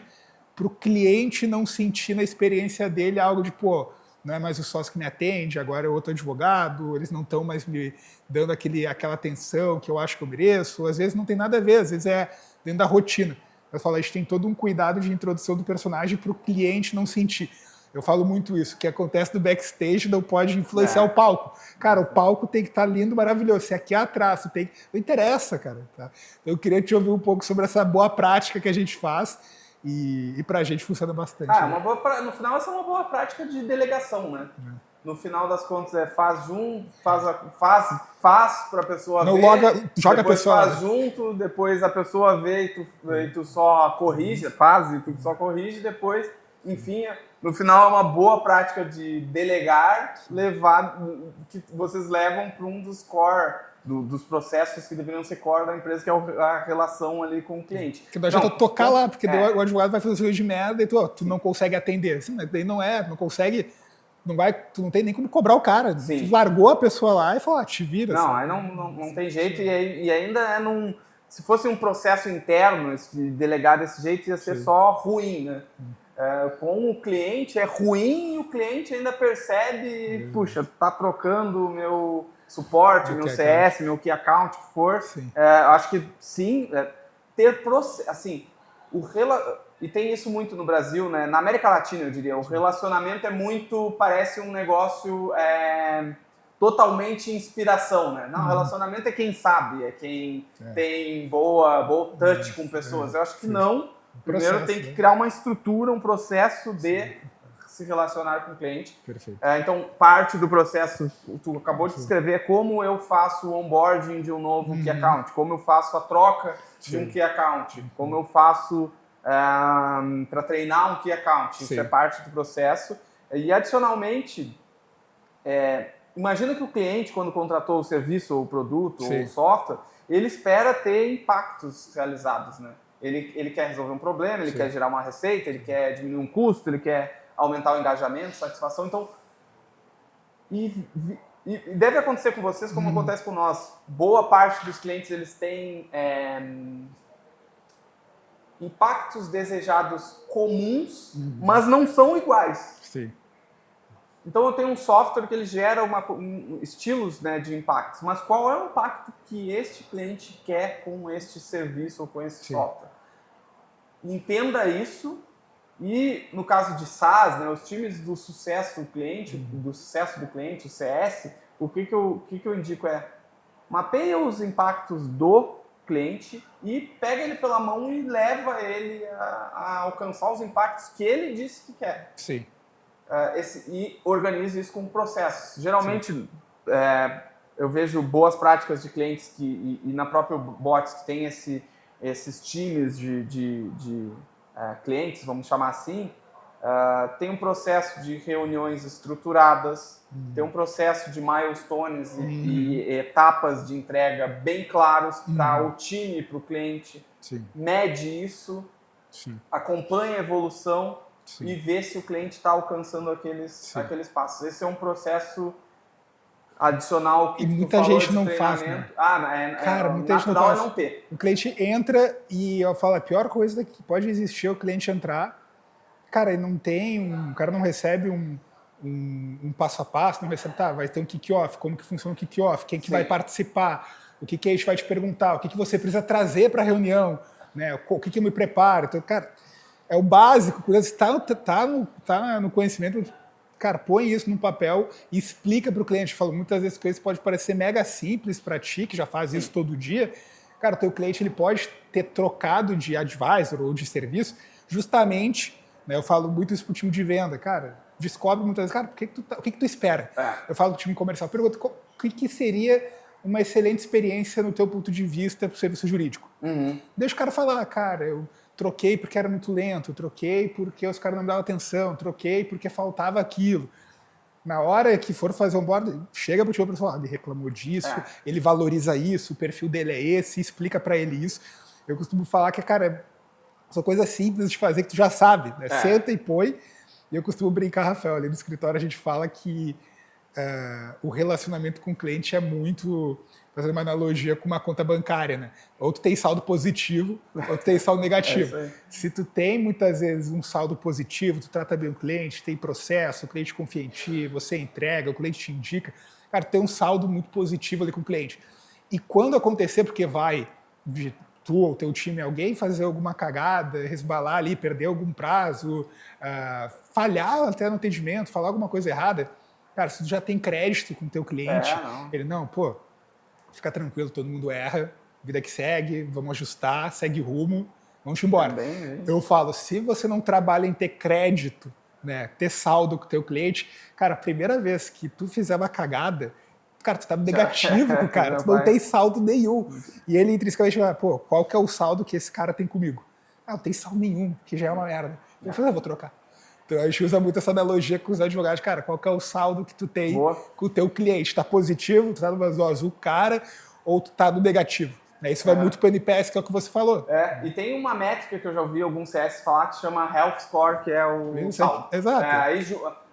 para o cliente não sentir na experiência dele algo de, pô, não é mais o sócio que me atende, agora é outro advogado, eles não estão mais me dando aquela atenção que eu acho que eu mereço. Às vezes não tem nada a ver, às vezes é dentro da rotina. Eu falo, a gente tem todo um cuidado de introdução do personagem para o cliente não sentir. Eu falo muito isso, o que acontece no backstage não pode influenciar o palco. Cara, o palco tem que estar lindo, maravilhoso. Se aqui atrás, não interessa, cara. Tá? Eu queria te ouvir um pouco sobre essa boa prática que a gente faz e pra gente funciona bastante. Né? No final essa é uma boa prática de delegação, né? No final das contas faz para a pessoa não ver, joga a pessoa faz junto, depois a pessoa vê e tu só corrige, faz e tu só corrige, depois, enfim, no final é uma boa prática de delegar, que vocês levam para um dos core, dos processos que deveriam ser core da empresa, que é a relação ali com o cliente. Que não adianta tocar lá, porque o advogado vai fazer coisa de merda e tu não consegue atender. Assim, daí não consegue... Tu não tem nem como cobrar o cara. Sim. Tu largou a pessoa lá e falou, te vira. Não, assim. aí não tem jeito. E ainda se fosse um processo interno, delegar desse jeito, ia ser só ruim, né? Com o cliente é ruim e o cliente ainda percebe, puxa, tá trocando o meu suporte, meu CS, meu key account, o que for. Acho que sim, ter processo, assim, e tem isso muito no Brasil, né? Na América Latina, eu diria, o relacionamento parece um negócio totalmente inspiração, né? Não, relacionamento é quem sabe, é quem tem boa touch com pessoas. Eu acho que não. Primeiro tem que criar uma estrutura, um processo de se relacionar com o cliente. Perfeito. Então, parte do processo, tu acabou de descrever como eu faço o onboarding de um novo key account, como eu faço a troca de um key account, como eu faço para treinar um key account. Isso é parte do processo. E, adicionalmente, imagina que o cliente, quando contratou o serviço, ou o produto, ou o software, ele espera ter impactos realizados, né? Ele quer resolver um problema, ele quer gerar uma receita, ele quer diminuir um custo, ele quer aumentar o engajamento, satisfação. Então, e deve acontecer com vocês como acontece com nós. Boa parte dos clientes, eles têm impactos desejados comuns, mas não são iguais. Sim. Então eu tenho um software que ele gera estilos, né, de impactos, mas qual é o impacto que este cliente quer com este serviço ou com esse software? Entenda isso e no caso de SaaS, né, os times do sucesso do cliente, o CS, o que eu indico mapeia os impactos do cliente e pega ele pela mão e leva ele a alcançar os impactos que ele disse que quer. Sim. E organize isso com processos. Geralmente, eu vejo boas práticas de clientes e na própria Bots que tem esses times de clientes, vamos chamar assim, tem um processo de reuniões estruturadas, tem um processo de milestones e etapas de entrega bem claros para o time, para o cliente. Mede isso, acompanha a evolução e vê se o cliente está alcançando aqueles passos. Esse é um processo adicional que muita gente não faz, né? Cara, muita gente não faz. Não ter. O cliente entra e eu falo, a pior coisa que pode existir é o cliente entrar, cara, ele não tem, o cara não recebe um passo a passo, não recebe, vai ter um kick-off, como que funciona o kick-off, quem que vai participar, o que a gente vai te perguntar, o que você precisa trazer para a reunião, né? O que eu me preparo. Então, cara, é o básico, está no conhecimento, cara, põe isso no papel e explica para o cliente. Falo, muitas vezes coisas pode parecer mega simples para ti, que já faz isso todo dia. Cara, o teu cliente ele pode ter trocado de advisor ou de serviço justamente, né, eu falo muito isso para o time de venda, cara, descobre muitas vezes, cara, o que tu espera? Eu falo para o time comercial, pergunta, o que seria uma excelente experiência no teu ponto de vista para o serviço jurídico? Deixa o cara falar, cara, eu troquei porque era muito lento, troquei porque os caras não me davam atenção, troquei porque faltava aquilo. Na hora que for fazer um board, chega para o time e fala, ele reclamou disso, ele valoriza isso, o perfil dele é esse, explica para ele isso. Eu costumo falar que, cara, são coisas simples de fazer que tu já sabe, né? Senta e põe. E eu costumo brincar, Rafael, ali no escritório a gente fala que o relacionamento com o cliente é muito, fazendo uma analogia com uma conta bancária, né? Ou tu tem saldo positivo, ou tu tem saldo negativo. Se tu tem, muitas vezes, um saldo positivo, tu trata bem o cliente, tem processo, o cliente confia em ti, você entrega, o cliente te indica, cara, tem um saldo muito positivo ali com o cliente. E quando acontecer, porque tu ou teu time, alguém fazer alguma cagada, resbalar ali, perder algum prazo, falhar até no atendimento, falar alguma coisa errada, cara, se tu já tem crédito com o teu cliente, não. ele, não, pô, fica tranquilo, todo mundo erra, vida que segue, vamos ajustar, segue rumo, vamos embora. Eu falo, se você não trabalha em ter crédito, né, ter saldo com o teu cliente, cara, a primeira vez que tu fizer uma cagada, cara, tu tá negativo com o cara, tu não tem saldo nenhum. E ele intrinsecamente vai, pô, qual que é o saldo que esse cara tem comigo? Ah, não tem saldo nenhum, que já é uma merda. Eu falei, vou trocar. Então a gente usa muito essa analogia com os advogados. Cara, qual que é o saldo que tu tem com o teu cliente? Tá positivo, tu tá no azul cara, ou tu tá no negativo? Isso vai muito para o NPS, que é o que você falou. E tem uma métrica que eu já ouvi alguns CS falar que chama Health Score, que é o saldo. Exato.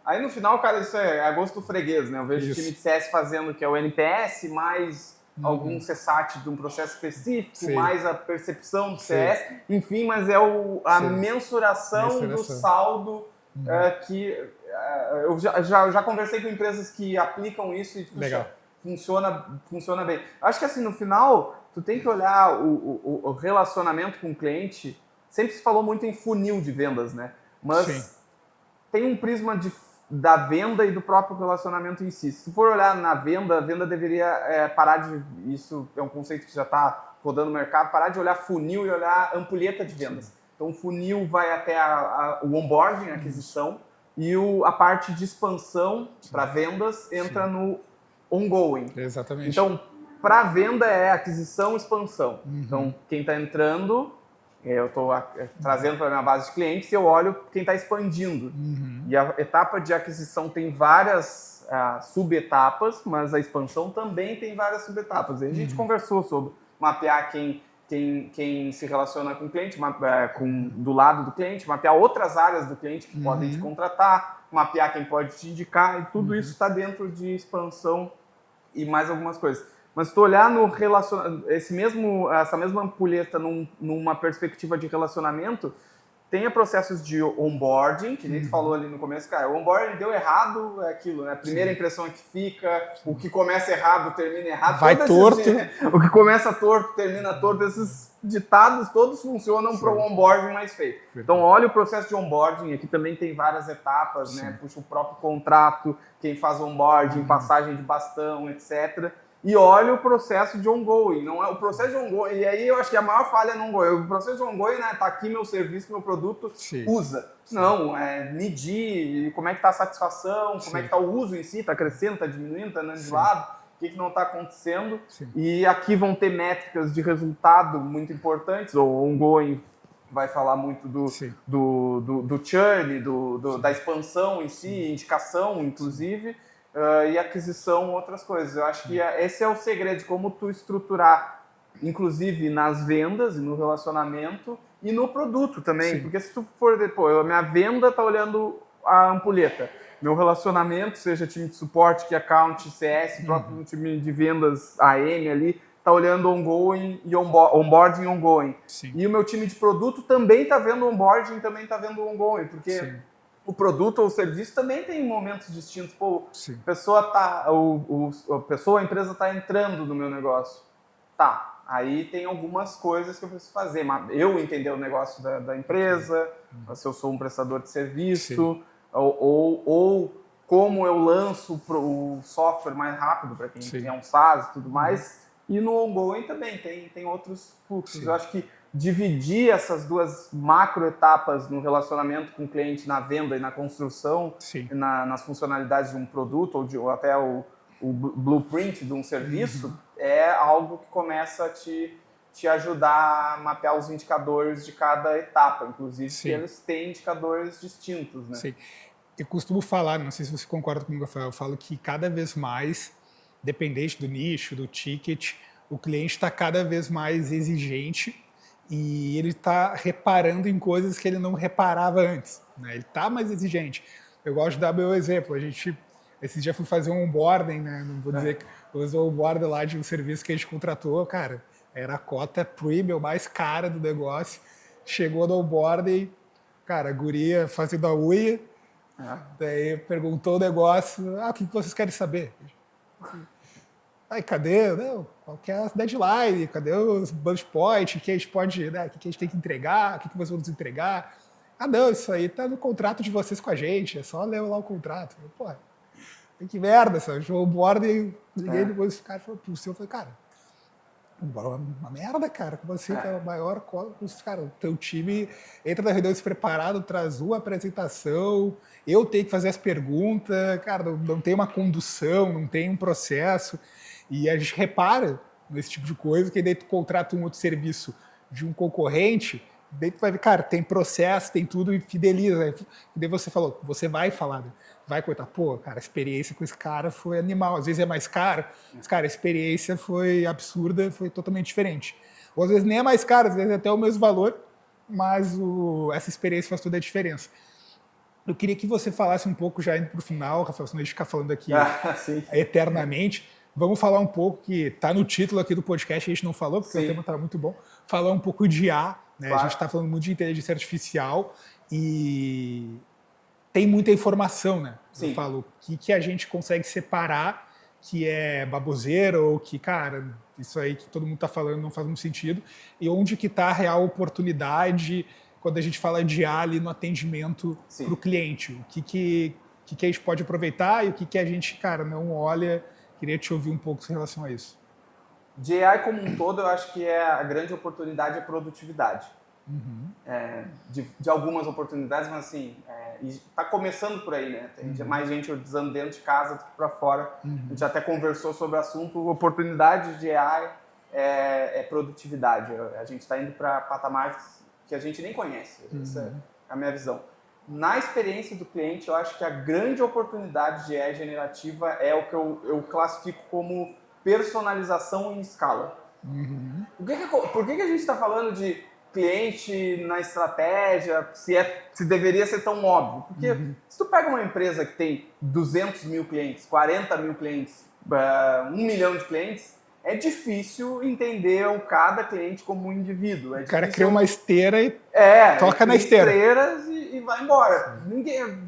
Aí no final, cara, isso é a gosto do freguês, né? Eu vejo o time de CS fazendo que é o NPS, mais algum CSAT de um processo específico, mais a percepção do CS, enfim, mas é a mensuração do saldo que... eu já conversei com empresas que aplicam isso e puxa, funciona bem. Acho que assim, no final, tu tem que olhar o relacionamento com o cliente. Sempre se falou muito em funil de vendas, né? Mas tem um prisma da venda e do próprio relacionamento em si. Se for olhar na venda, a venda deveria parar de... Isso é um conceito que já está rodando no mercado. Parar de olhar funil e olhar ampulheta de vendas. Então, o funil vai até o onboarding, a aquisição, e a parte de expansão para vendas entra no ongoing. Exatamente. Então, para venda é aquisição e expansão. Então, quem está entrando, eu estou trazendo para a minha base de clientes e eu olho quem está expandindo. E a etapa de aquisição tem várias subetapas, mas a expansão também tem várias subetapas. A gente conversou sobre mapear quem se relaciona com o cliente, do lado do cliente, mapear outras áreas do cliente que podem te contratar, mapear quem pode te indicar, e tudo isso está dentro de expansão e mais algumas coisas. Mas se tu olhar no essa mesma ampulheta numa perspectiva de relacionamento, tenha processos de onboarding, que a gente falou ali no começo, cara, o onboarding deu errado, é aquilo, né? A primeira impressão é que fica, o que começa errado termina errado. Vai torto. O que começa torto termina torto. Esses ditados todos funcionam para o onboarding mais feito. Então, olha o processo de onboarding, aqui também tem várias etapas, né? Puxa o próprio contrato, quem faz onboarding, passagem de bastão, etc., e olha o processo de ongoing, não é o processo de ongoing. E aí eu acho que a maior falha é no ongoing. O processo de ongoing, né, tá aqui meu serviço, meu produto, usa. Não, medir como é que tá a satisfação, como é que tá o uso em si, tá crescendo, tá diminuindo, tá andando de lado, o que não está acontecendo. E aqui vão ter métricas de resultado muito importantes. O ongoing vai falar muito do churn, da expansão em si, indicação, inclusive. E aquisição, outras coisas. Eu acho que esse é o segredo de como tu estruturar, inclusive nas vendas e no relacionamento e no produto também. Porque se tu for depois, a minha venda está olhando a ampulheta, meu relacionamento, seja time de suporte, que account, CS, próprio time de vendas AM ali, está olhando ongoing e onboarding e ongoing. E o meu time de produto também está vendo onboarding, também está vendo ongoing, porque o produto ou o serviço também tem momentos distintos. Pô, a empresa está entrando no meu negócio. Tá, aí tem algumas coisas que eu preciso fazer. Eu entender o negócio da empresa, se eu sou um prestador de serviço, ou como eu lanço o software mais rápido para quem é um SaaS e tudo mais. E no ongoing também tem outros fluxos. Eu acho que dividir essas duas macro etapas no relacionamento com o cliente, na venda e na construção, nas funcionalidades de um produto ou até o blueprint de um serviço, é algo que começa a te ajudar a mapear os indicadores de cada etapa, inclusive que eles têm indicadores distintos, né? Eu costumo falar, não sei se você concorda comigo, Rafael, eu falo que cada vez mais, dependente do nicho, do ticket, o cliente está cada vez mais exigente e ele está reparando em coisas que ele não reparava antes, né? Ele está mais exigente. Eu gosto de dar meu exemplo. Esse dia fui fazer um onboarding, né? Não vou dizer que eu usei o onboarding lá de um serviço que a gente contratou, cara, era a cota premium mais cara do negócio. Chegou no onboarding, cara, a guria fazendo a unha, daí perguntou o negócio, o que vocês querem saber? Aí, cadê, qual que é a deadline? Cadê os bullet points? O que a gente pode, né, o que a gente tem que entregar? O que vocês vão nos entregar? Ah, não, isso aí tá no contrato de vocês com a gente, é só ler lá o contrato. Porra, que merda, sabe? O onboarding, ninguém depois, o cara falou pro seu, eu falei, cara, uma merda, cara. Como assim? Que é o maior. Cara, o teu time entra na reunião despreparado, traz uma apresentação, eu tenho que fazer as perguntas, cara, não tem uma condução, não tem um processo. E a gente repara nesse tipo de coisa, que daí tu contrata um outro serviço de um concorrente, daí tu vai ver, cara, tem processo, tem tudo e fideliza. E daí você falou, você vai falar, né? Vai cortar, pô, cara, a experiência com esse cara foi animal. Às vezes é mais caro, mas, cara, a experiência foi absurda, foi totalmente diferente. Ou às vezes nem é mais caro, às vezes é até o mesmo valor, mas essa experiência faz toda a diferença. Eu queria que você falasse um pouco, já indo para o final, Rafael, senão a gente ficar falando aqui eternamente. Vamos falar um pouco, que está no título aqui do podcast, a gente não falou, porque o tema está muito bom, falar um pouco de IA, né? Claro. A gente está falando muito de inteligência artificial e tem muita informação, né? Sim. Eu falo, o que a gente consegue separar que é baboseira ou que, cara, isso aí que todo mundo está falando não faz muito sentido, e onde que está a real oportunidade quando a gente fala de IA ali no atendimento para o cliente. O que a gente pode aproveitar e o que a gente, cara, não olha. Queria te ouvir um pouco em relação a isso. De AI como um todo, eu acho que a grande oportunidade é produtividade. Uhum. De algumas oportunidades, mas assim, está começando por aí, né? Tem mais gente usando dentro de casa do que para fora. A gente até conversou sobre o assunto. Oportunidade de AI é produtividade. A gente está indo para patamares que a gente nem conhece. Essa é a minha visão. Na experiência do cliente, eu acho que a grande oportunidade de AI generativa é o que eu classifico como personalização em escala. Uhum. Por que a gente está falando de cliente na estratégia, se deveria ser tão óbvio? Porque se tu pega uma empresa que tem 200 mil clientes, 40 mil clientes, 1 milhão de clientes, é difícil entender cada cliente como um indivíduo. O cara cria uma esteira e toca na esteira. E vai embora.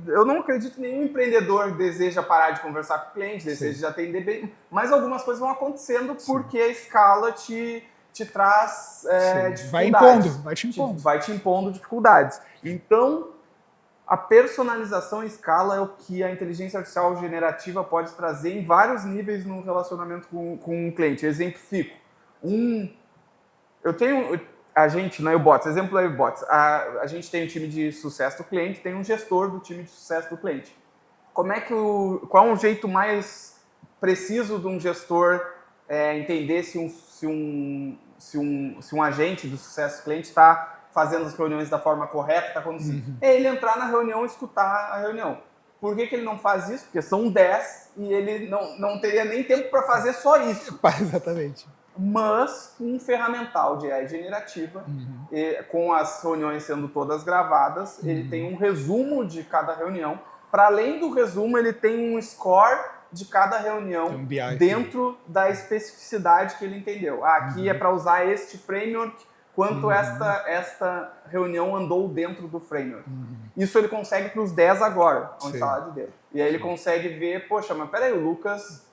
Eu não acredito que nenhum empreendedor deseja parar de conversar com o cliente, deseja atender bem, mas algumas coisas vão acontecendo porque a escala te traz dificuldades. Vai te impondo dificuldades. Então, a personalização em escala é o que a inteligência artificial generativa pode trazer em vários níveis no relacionamento com o cliente. Exemplifico. A gente, na YouBots, exemplo da YouBots, a gente tem um time de sucesso do cliente, tem um gestor do time de sucesso do cliente. Qual é o jeito mais preciso de um gestor entender se um agente do sucesso do cliente está fazendo as reuniões da forma correta, está acontecendo? É ele entrar na reunião e escutar a reunião. Por que ele não faz isso? Porque são 10 e ele não teria nem tempo para fazer só isso. Exatamente. Mas com um ferramental de AI generativa, com as reuniões sendo todas gravadas, ele tem um resumo de cada reunião. Para além do resumo, ele tem um score de cada reunião dentro da especificidade que ele entendeu. Aqui é para usar este framework, quanto esta reunião andou dentro do framework. Isso ele consegue para os 10 agora, onde está lá de dentro. E aí ele consegue ver, poxa, mas peraí, o Lucas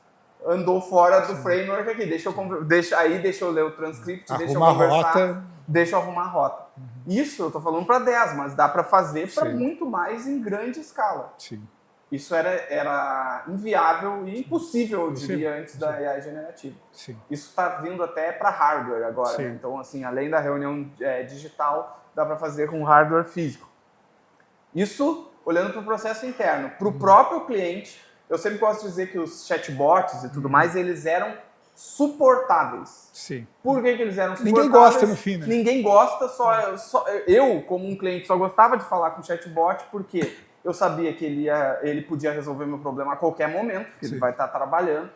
andou fora do framework aqui, deixa eu ler o transcript, deixa eu conversar, deixa eu arrumar a rota. Isso eu estou falando para 10, mas dá para fazer para muito mais em grande escala. Sim. Isso era inviável e impossível, eu diria, antes da AI generativa. Sim. Isso está vindo até para hardware agora. Né? Então, assim, além da reunião digital, dá para fazer com hardware físico. Isso olhando para o processo interno. Para o próprio cliente, eu sempre gosto de dizer que os chatbots e tudo mais, eles eram suportáveis. Sim. Por que eles eram suportáveis? Ninguém gosta no fim, né? Ninguém gosta, só eu, como um cliente, só gostava de falar com o chatbot porque eu sabia que ele podia resolver meu problema a qualquer momento, porque ele vai estar trabalhando.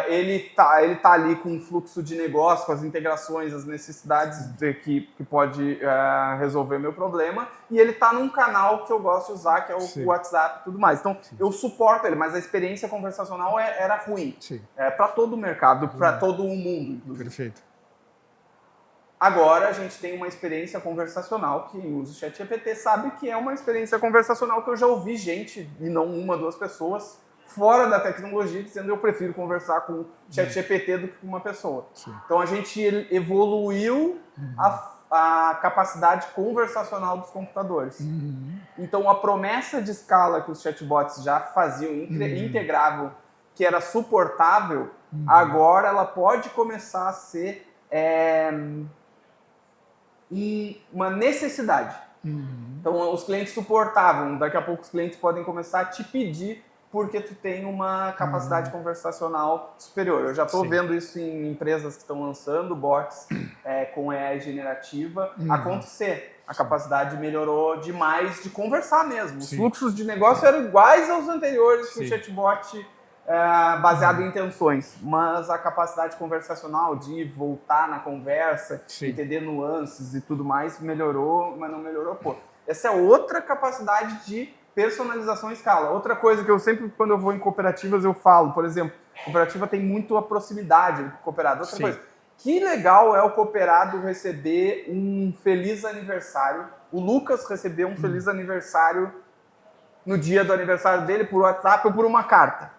Ele tá ali com um fluxo de negócio, com as integrações, as necessidades que pode resolver meu problema. E ele está num canal que eu gosto de usar, que é o WhatsApp e tudo mais. Então, eu suporto ele, mas a experiência conversacional era ruim. Para todo o mercado, para todo o mundo, inclusive. Perfeito. Agora a gente tem uma experiência conversacional, quem usa o ChatGPT sabe que é uma experiência conversacional que eu já ouvi gente, e não uma, duas pessoas, fora da tecnologia, dizendo eu prefiro conversar com o ChatGPT do que com uma pessoa. Sim. Então a gente evoluiu a capacidade conversacional dos computadores. Então a promessa de escala que os chatbots já faziam, integravam, que era suportável, agora ela pode começar a ser uma necessidade. Então os clientes suportavam, daqui a pouco os clientes podem começar a te pedir porque tu tem uma capacidade conversacional superior. Eu já estou vendo isso em empresas que estão lançando bots com AI generativa acontecer. A capacidade melhorou demais de conversar mesmo. Os fluxos de negócio eram iguais aos anteriores com o chatbot baseado em intenções, mas a capacidade conversacional de voltar na conversa, entender nuances e tudo mais melhorou, mas não melhorou pouco. Essa é outra capacidade de personalização em escala. Outra coisa que eu sempre, quando eu vou em cooperativas, eu falo, por exemplo, cooperativa tem muito a proximidade do cooperado. Outra coisa, que legal é o cooperado receber um feliz aniversário, o Lucas receber um feliz aniversário no dia do aniversário dele por WhatsApp ou por uma carta.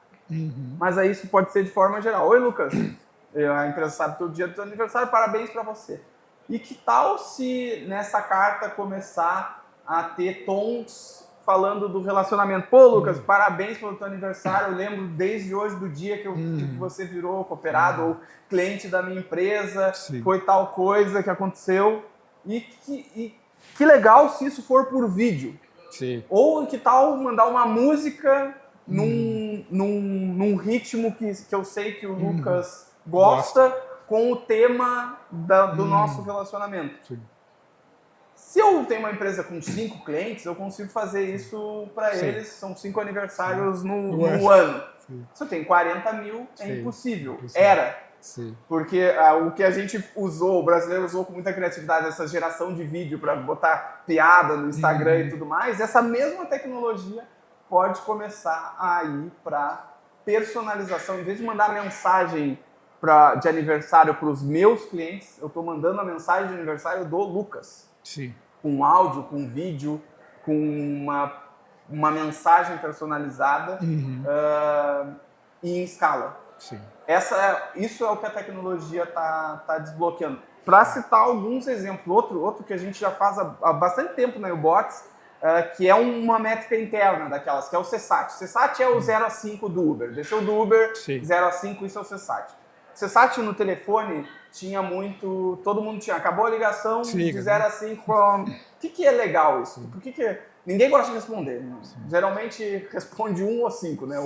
Mas aí isso pode ser de forma geral. Oi, Lucas, a empresa sabe que é o dia do teu aniversário, parabéns para você. E que tal se nessa carta começar a ter tons falando do relacionamento? Pô, Lucas, parabéns pelo teu aniversário, eu lembro desde hoje do dia que você virou cooperado ou cliente da minha empresa, foi tal coisa que aconteceu. E que legal se isso for por vídeo. Ou que tal mandar uma música num ritmo que eu sei que o Lucas gosta com o tema do nosso relacionamento. Se eu tenho uma empresa com 5 clientes, eu consigo fazer isso para eles. São 5 aniversários no ano. Se eu tenho 40 mil, é impossível. Era. Porque o que a gente usou, o brasileiro usou com muita criatividade, essa geração de vídeo para botar piada no Instagram e tudo mais, essa mesma tecnologia pode começar a ir para personalização. Em vez de mandar mensagem de aniversário para os meus clientes, eu estou mandando a mensagem de aniversário do Lucas. Com áudio, com vídeo, com uma mensagem personalizada e em escala. Isso é o que a tecnologia está desbloqueando. Para citar alguns exemplos, outro que a gente já faz há bastante tempo na Ubots, que é uma métrica interna daquelas, que é o CSAT. O CSAT é o 0 a 5 do Uber. Desceu do Uber, 0 a 5, isso é o CSAT. CSAT no telefone tinha muito... Todo mundo tinha. Acabou a ligação de 0 a 5. O que é legal isso? Por que ninguém gosta de responder? Né? Geralmente responde 1 ou 5, né?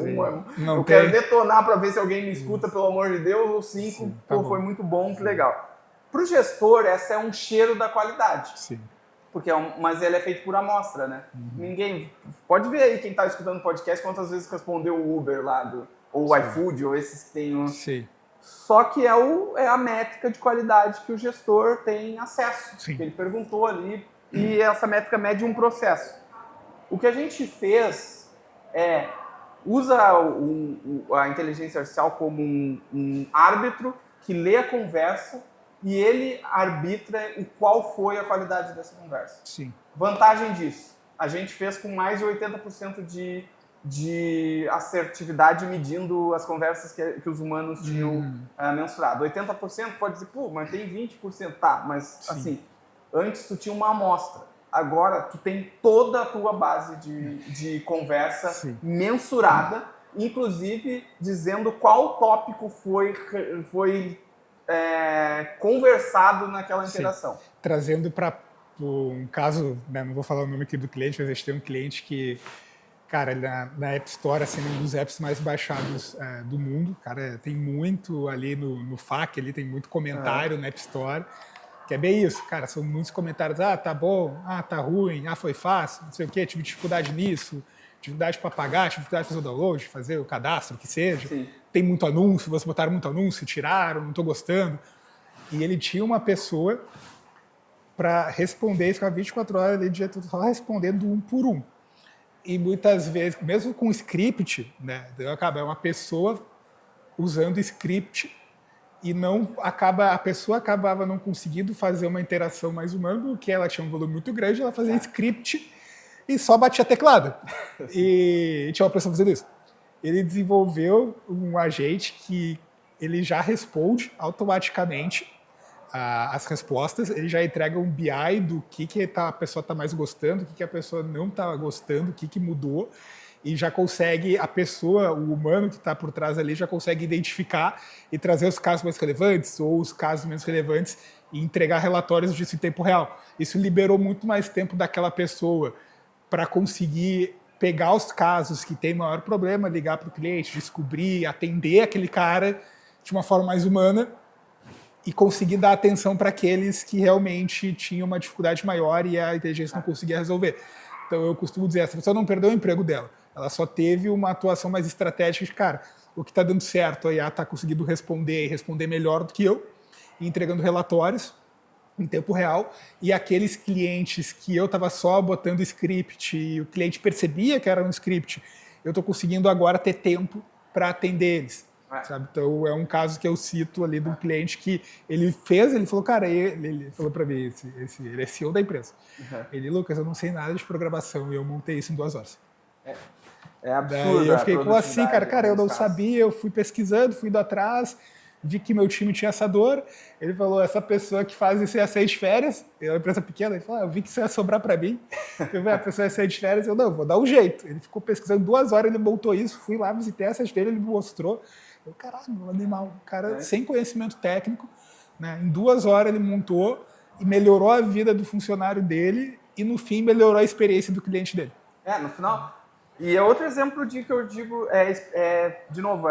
Eu quero detonar para ver se alguém me escuta, pelo amor de Deus, ou 5. Foi muito bom, que legal. Para o gestor, essa é um cheiro da qualidade. Mas ele é feito por amostra, né? Ninguém... Pode ver aí quem está escutando o podcast quantas vezes respondeu o Uber lá, ou o iFood, ou esses que tem... Só que é a métrica de qualidade que o gestor tem acesso. Que ele perguntou ali, e essa métrica mede um processo. O que a gente fez usa a inteligência artificial como um árbitro que lê a conversa e ele arbitra qual foi a qualidade dessa conversa. Vantagem disso, a gente fez com mais de 80% de assertividade medindo as conversas que os humanos tinham mensurado. 80% pode dizer, pô, mas tem 20%. Tá, mas assim, antes tu tinha uma amostra. Agora tu tem toda a tua base de conversa mensurada, inclusive dizendo qual tópico foi conversado naquela interação. Trazendo para um caso, né, não vou falar o nome aqui do cliente, mas a gente tem um cliente que, cara, na App Store, assim, um dos apps mais baixados do mundo. Cara, tem muito ali no FAQ, ali tem muito comentário na App Store, que é bem isso, cara, são muitos comentários, tá bom, tá ruim, foi fácil, não sei o quê, tive dificuldade nisso, dificuldade para pagar, dificuldade de fazer o download, fazer o cadastro, o que seja. Tem muito anúncio, vocês botaram muito anúncio, tiraram, não estou gostando. E ele tinha uma pessoa para responder, ficava 24 horas ali, só respondendo um por um. E muitas vezes, mesmo com script, né, é uma pessoa usando script e a pessoa acabava não conseguindo fazer uma interação mais humana, porque ela tinha um volume muito grande, ela fazia script e só batia teclado. E tinha uma pessoa fazendo isso. ele desenvolveu um agente que ele já responde automaticamente as respostas, ele já entrega um BI do que a pessoa está mais gostando, o que a pessoa não está gostando, o que mudou, e já consegue, a pessoa, o humano que está por trás ali, já consegue identificar e trazer os casos mais relevantes ou os casos menos relevantes e entregar relatórios disso em tempo real. Isso liberou muito mais tempo daquela pessoa para conseguir pegar os casos que tem maior problema, ligar para o cliente, descobrir, atender aquele cara de uma forma mais humana e conseguir dar atenção para aqueles que realmente tinham uma dificuldade maior e a inteligência não conseguia resolver. Então eu costumo dizer, essa pessoa não perdeu o emprego dela, ela só teve uma atuação mais estratégica de, cara, o que está dando certo, a IA está conseguindo responder e responder melhor do que eu, entregando relatórios em tempo real, e aqueles clientes que eu estava só botando script e o cliente percebia que era um script, eu estou conseguindo agora ter tempo para atender eles. Sabe? Então é um caso que eu cito ali de um cliente que ele falou, cara, ele falou para mim, ele é CEO da empresa. Ele, Lucas, eu não sei nada de programação e eu montei isso em 2 horas. É absurdo. Daí eu fiquei, como assim, cara? Cara, eu não sabia, eu fui pesquisando, fui indo atrás, vi que meu time tinha essa dor. Ele falou, essa pessoa que faz isso ia sair de férias, é uma empresa pequena, ele falou, eu vi que isso ia sobrar para mim. Eu vi, a pessoa ia sair de férias, eu, não, vou dar um jeito. Ele ficou pesquisando 2 horas, ele montou isso, fui lá, visitei a site dele, ele me mostrou. Eu, caralho, meu animal, o cara sem conhecimento técnico, né? Em 2 horas ele montou e melhorou a vida do funcionário dele e no fim melhorou a experiência do cliente dele. No final. E é outro exemplo de que eu digo, de novo,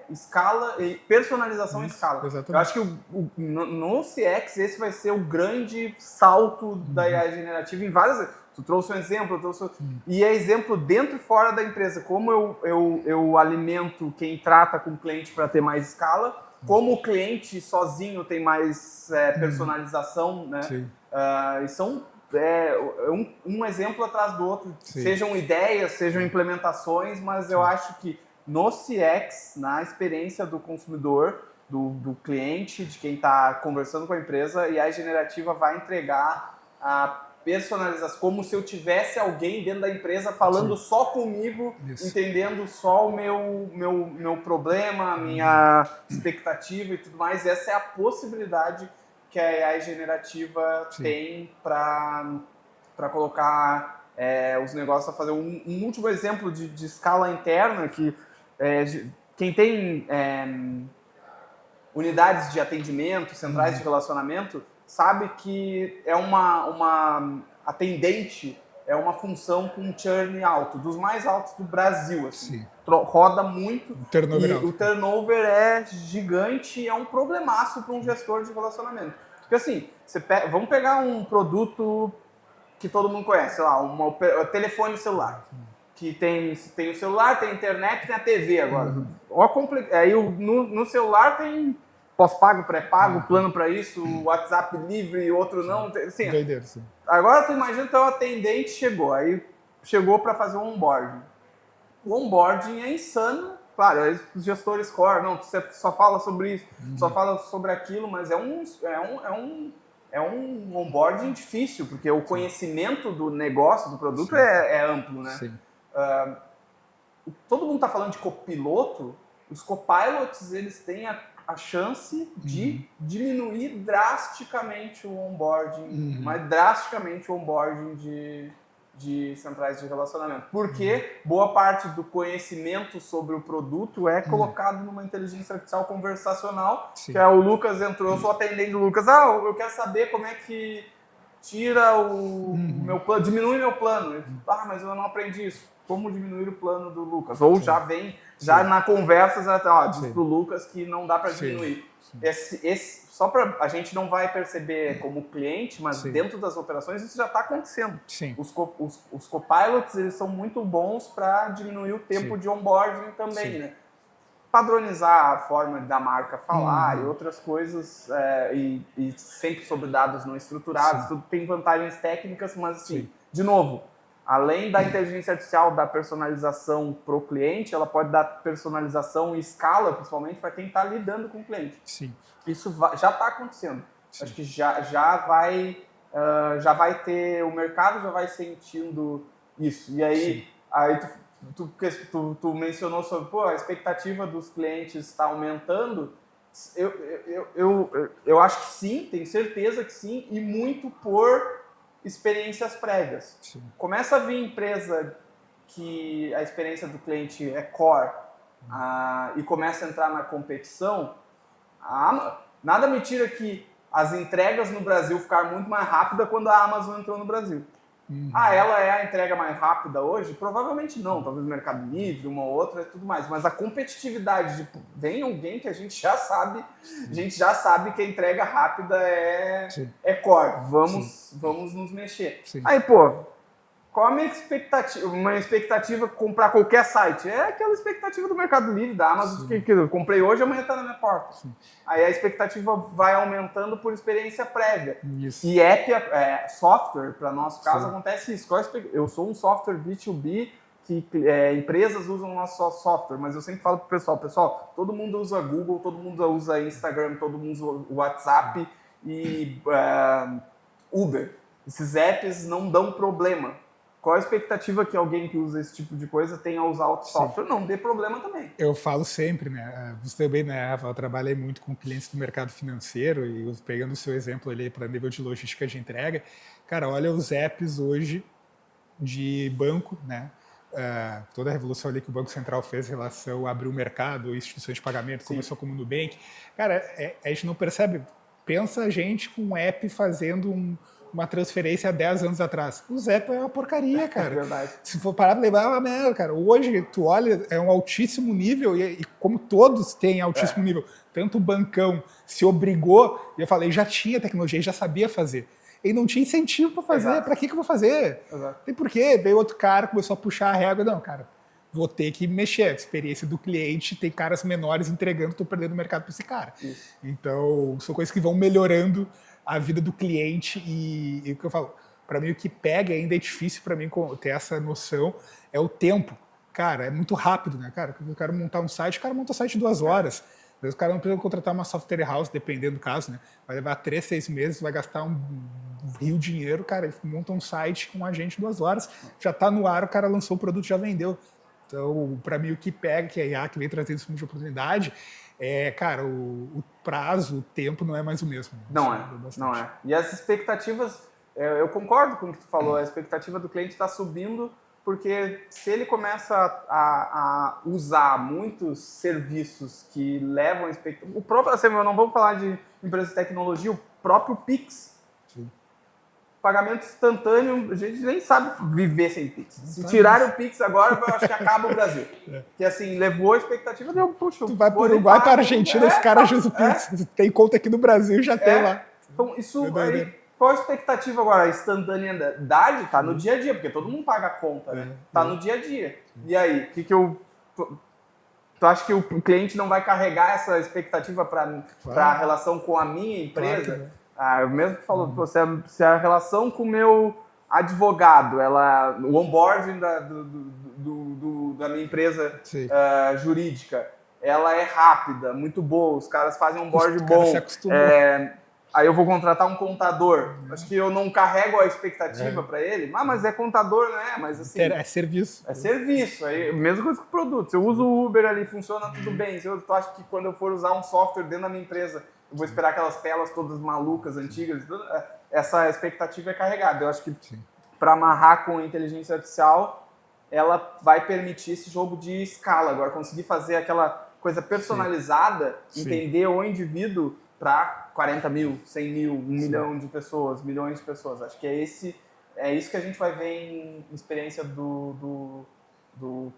escala e personalização em escala. Exatamente. Eu acho que no CX esse vai ser o grande salto da AI generativa em várias. Tu trouxe um exemplo, e é exemplo dentro e fora da empresa. Como eu alimento quem trata com o cliente para ter mais escala, como o cliente sozinho tem mais personalização, né? E são um exemplo atrás do outro. Sim. Sejam ideias, sejam implementações, mas eu acho que no CX, na experiência do consumidor, do cliente, de quem está conversando com a empresa, e a generativa vai entregar a personalização, como se eu tivesse alguém dentro da empresa falando só comigo, entendendo só o meu problema, a minha expectativa e tudo mais. Essa é a possibilidade que a AI generativa tem para colocar os negócios a fazer. Um último exemplo de escala interna, que quem tem unidades de atendimento, centrais de relacionamento, sabe que uma atendente é uma função com um churn alto, dos mais altos do Brasil. Assim. Roda muito o turnover é gigante e é um problemaço para um gestor de relacionamento. Porque assim, vamos pegar um produto que todo mundo conhece, sei lá, um telefone celular, que tem o celular, tem a internet, tem a TV agora. Aí no celular tem pós-pago, pré-pago, plano para isso, WhatsApp livre e outro não. Assim, agora tu imagina que o atendente chegou para fazer um onboarding. O onboarding é insano. Claro, os gestores core, não, você só fala sobre isso, só fala sobre aquilo, mas é um onboarding difícil, porque o conhecimento do negócio, do produto é amplo, né? Todo mundo está falando de copiloto, os copilots, eles têm a chance de diminuir drasticamente o onboarding, mas drasticamente o onboarding de centrais de relacionamento. Porque boa parte do conhecimento sobre o produto é colocado numa inteligência artificial conversacional, que é o Lucas entrou, eu sou atendendo o Lucas, eu quero saber como é que tira o meu plano, diminui meu plano. Mas eu não aprendi isso. Como diminuir o plano do Lucas? Ou já vem, na conversa, diz pro Lucas que não dá para diminuir. Só para a gente não vai perceber como cliente, mas dentro das operações isso já está acontecendo. Os copilots, eles são muito bons para diminuir o tempo de onboarding também, né? Padronizar a forma da marca falar e outras coisas, e sempre sobre dados não estruturados, tudo tem vantagens técnicas, mas assim, de novo, além da inteligência artificial, da personalização para o cliente, ela pode dar personalização e escala, principalmente, para quem está lidando com o cliente. Isso já está acontecendo. Acho que já vai ter, o mercado já vai sentindo isso. E aí Tu mencionou sobre, pô, a expectativa dos clientes está aumentando. Eu acho que sim, tenho certeza que sim, e muito por experiências prévias. Sim. Começa a vir empresa que a experiência do cliente é core e começa a entrar na competição, nada me tira que as entregas no Brasil ficaram muito mais rápidas quando a Amazon entrou no Brasil. Ela é a entrega mais rápida hoje? Provavelmente não, talvez o Mercado Livre, uma ou outra e tudo mais, mas a competitividade vem alguém que a gente já sabe que a entrega rápida é core, vamos nos mexer. Sim. Aí, pô, qual a minha expectativa? Uma expectativa comprar qualquer site. É aquela expectativa do Mercado Livre, da Amazon, que eu comprei hoje, amanhã está na minha porta. Sim. Aí a expectativa vai aumentando por experiência prévia. Isso. E software, para nosso caso, acontece isso. Eu sou um software B2B que empresas usam o nosso software, mas eu sempre falo para o pessoal, todo mundo usa Google, todo mundo usa Instagram, todo mundo usa WhatsApp e Uber. Esses apps não dão problema. Qual a expectativa que alguém que usa esse tipo de coisa tenha a usar outro software? Não dê problema também. Eu falo sempre, né? Você também, né, Rafa? Eu trabalhei muito com clientes do mercado financeiro e pegando o seu exemplo ali para nível de logística de entrega, cara, olha os apps hoje de banco, né? Toda a revolução ali que o Banco Central fez em relação a abrir o mercado, instituições de pagamento, começou como o Nubank. Cara, a gente não percebe. Pensa a gente com um app fazendo uma transferência há 10 anos atrás. O Zap é uma porcaria, cara. É verdade. Se for parar de levar, é uma merda, cara. Hoje, tu olha, é um altíssimo nível, e como todos têm altíssimo nível, tanto o bancão se obrigou, e eu falei, já tinha tecnologia, já sabia fazer. E não tinha incentivo para fazer. Para que eu vou fazer? Exato. Tem por quê? Veio outro cara, começou a puxar a régua. Não, cara, vou ter que mexer. A experiência do cliente, tem caras menores entregando, estou perdendo o mercado para esse cara. Isso. Então, são coisas que vão melhorando a vida do cliente e o que eu falo, para mim o que pega ainda é difícil para mim ter essa noção, é o tempo. Cara, é muito rápido, né, cara? Eu quero montar um site, o cara monta o site em 2 horas. Às vezes o cara não precisa contratar uma software house, dependendo do caso, né? Vai levar 3, 6 meses, vai gastar um rio de dinheiro, cara, ele monta um site com a gente em 2 horas, já está no ar, o cara lançou o produto, já vendeu. Então, para mim, o que pega, que a IA que vem trazendo esse tipo de oportunidade, cara, o prazo, o tempo não é mais o mesmo. Não é. E as expectativas, eu concordo com o que tu falou, a expectativa do cliente está subindo, porque se ele começa a usar muitos serviços que levam a expectativa... O próprio, assim, não vamos falar de empresa de tecnologia, o próprio Pix. Sim. Pagamento instantâneo, a gente nem sabe viver sem Pix. Se tirarem o Pix agora, eu acho que acaba o Brasil. Que assim, levou a expectativa, deu, puxa... Tu vai para o Uruguai, para a Argentina, os caras usam o Pix. Tem conta aqui no Brasil, já tem lá. Então, isso aí... Qual a expectativa agora? A instantaneidade está no dia a dia, porque todo mundo paga a conta, né? Está no dia a dia. E aí, tu acha que o cliente não vai carregar essa expectativa para a relação com a minha empresa? Claro, eu mesmo que falou, se a relação com o meu advogado, o onboarding da minha empresa jurídica, ela é rápida, muito boa, os caras fazem um onboarding bom. Se acostumam. Aí eu vou contratar um contador. Acho que eu não carrego a expectativa para ele. Mas é contador, né? Mas assim... É serviço. É serviço. Aí, mesma coisa que o produto. Se eu uso o Uber ali, funciona tudo bem. Se tu acha que quando eu for usar um software dentro da minha empresa, eu vou esperar aquelas telas todas malucas, antigas, essa expectativa é carregada. Eu acho que para amarrar com a inteligência artificial, ela vai permitir esse jogo de escala. Agora, conseguir fazer aquela coisa personalizada, entender o indivíduo para 40 mil, 100 mil, 1 milhão de pessoas, milhões de pessoas. Acho que é isso que a gente vai ver em experiência do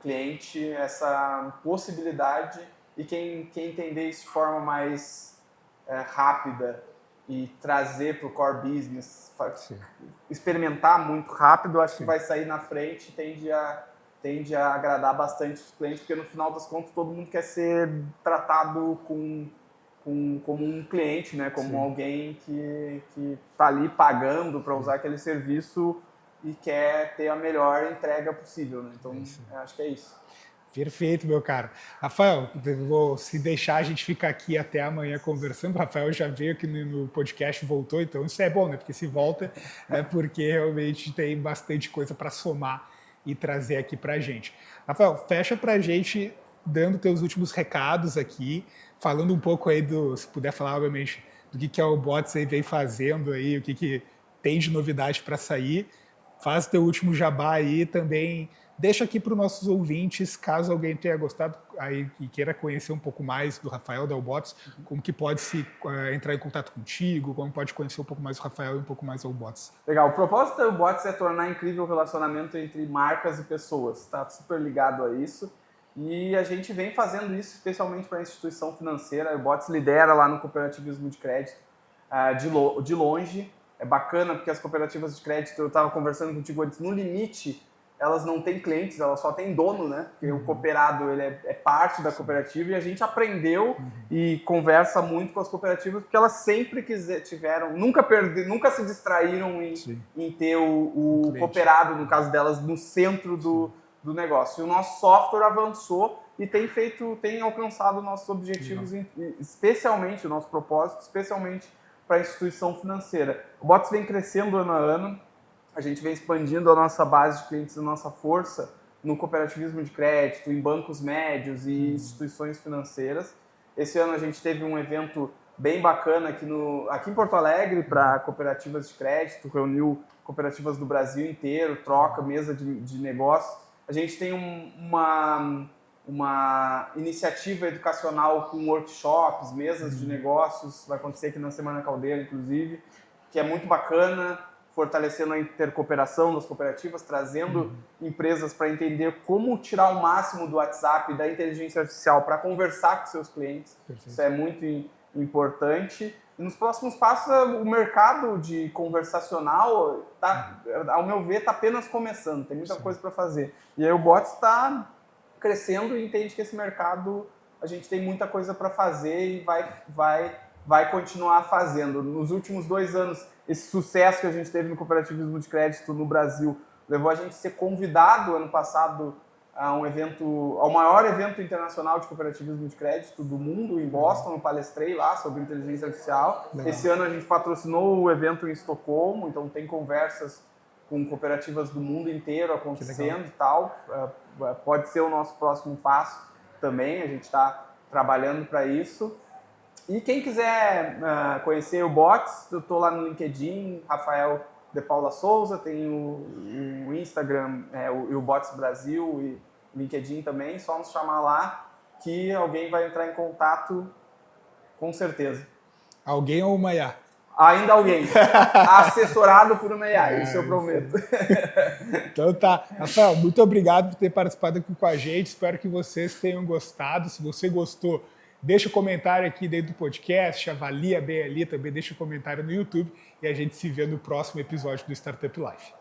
cliente, essa possibilidade, e quem entender isso de forma mais rápida e trazer para o core business, experimentar muito rápido, acho que vai sair na frente, tende a agradar bastante os clientes, porque no final das contas todo mundo quer ser tratado como um cliente, né? Como alguém que está ali pagando para usar aquele serviço e quer ter a melhor entrega possível, né? Então, acho que é isso. Perfeito, meu caro. Rafael, se deixar, a gente fica aqui até amanhã conversando. O Rafael já veio aqui no podcast, voltou, então isso é bom, né? Porque se volta é porque realmente tem bastante coisa para somar e trazer aqui para a gente. Rafael, fecha para a gente dando teus últimos recados aqui, falando um pouco aí se puder falar, obviamente, do que a Obots aí vem fazendo aí, o que tem de novidade para sair. Faz teu último jabá aí também. Deixa aqui para os nossos ouvintes, caso alguém tenha gostado aí e queira conhecer um pouco mais do Rafael da Obots, como que pode entrar em contato contigo, como pode conhecer um pouco mais o Rafael e um pouco mais da Obots. Legal. O propósito da Obots é tornar incrível o relacionamento entre marcas e pessoas. Está super ligado a isso. E a gente vem fazendo isso especialmente para a instituição financeira. A Obots lidera lá no cooperativismo de crédito de longe. É bacana porque as cooperativas de crédito, eu estava conversando contigo antes, no limite elas não têm clientes, elas só têm dono, né? Porque o cooperado ele é parte da cooperativa e a gente aprendeu e conversa muito com as cooperativas porque elas sempre tiveram, nunca se distraíram em ter o cooperado, no caso delas, no centro do negócio. E o nosso software avançou e tem alcançado nossos objetivos, especialmente o nosso propósito, especialmente para a instituição financeira. O Bots vem crescendo ano a ano, a gente vem expandindo a nossa base de clientes, a nossa força no cooperativismo de crédito, em bancos médios e instituições financeiras. Esse ano a gente teve um evento bem bacana aqui em Porto Alegre para cooperativas de crédito, reuniu cooperativas do Brasil inteiro, troca, mesa de negócios. A gente tem uma iniciativa educacional com workshops, mesas de negócios, vai acontecer aqui na Semana Caldeira, inclusive, que é muito bacana, fortalecendo a intercooperação das cooperativas, trazendo empresas para entender como tirar o máximo do WhatsApp e da inteligência artificial para conversar com seus clientes. Perfeito. Isso é muito importante. E nos próximos passos, o mercado de conversacional, ao meu ver, está apenas começando, tem muita coisa para fazer. E aí o Bots está crescendo e entende que esse mercado, a gente tem muita coisa para fazer e vai continuar fazendo. Nos últimos 2 anos, esse sucesso que a gente teve no cooperativismo de crédito no Brasil levou a gente a ser convidado ano passado ao maior evento internacional de cooperativismo de crédito do mundo, em Boston. Eu palestrei lá sobre inteligência artificial. Legal. Esse ano a gente patrocinou o evento em Estocolmo, então tem conversas com cooperativas do mundo inteiro acontecendo e tal. Pode ser o nosso próximo passo também, a gente está trabalhando para isso. E quem quiser conhecer o Bots, eu estou lá no LinkedIn, Rafael de Paula Souza, tem o Instagram, o Bots Brasil e o LinkedIn também, só nos chamar lá que alguém vai entrar em contato com certeza. Alguém ou uma IA? Ainda alguém, assessorado por uma IA, isso eu prometo. Então tá. Rafael, muito obrigado por ter participado aqui com a gente, espero que vocês tenham gostado. Se você gostou, deixa um comentário aqui dentro do podcast, avalia bem ali também, deixa um comentário no YouTube e a gente se vê no próximo episódio do Startup Life.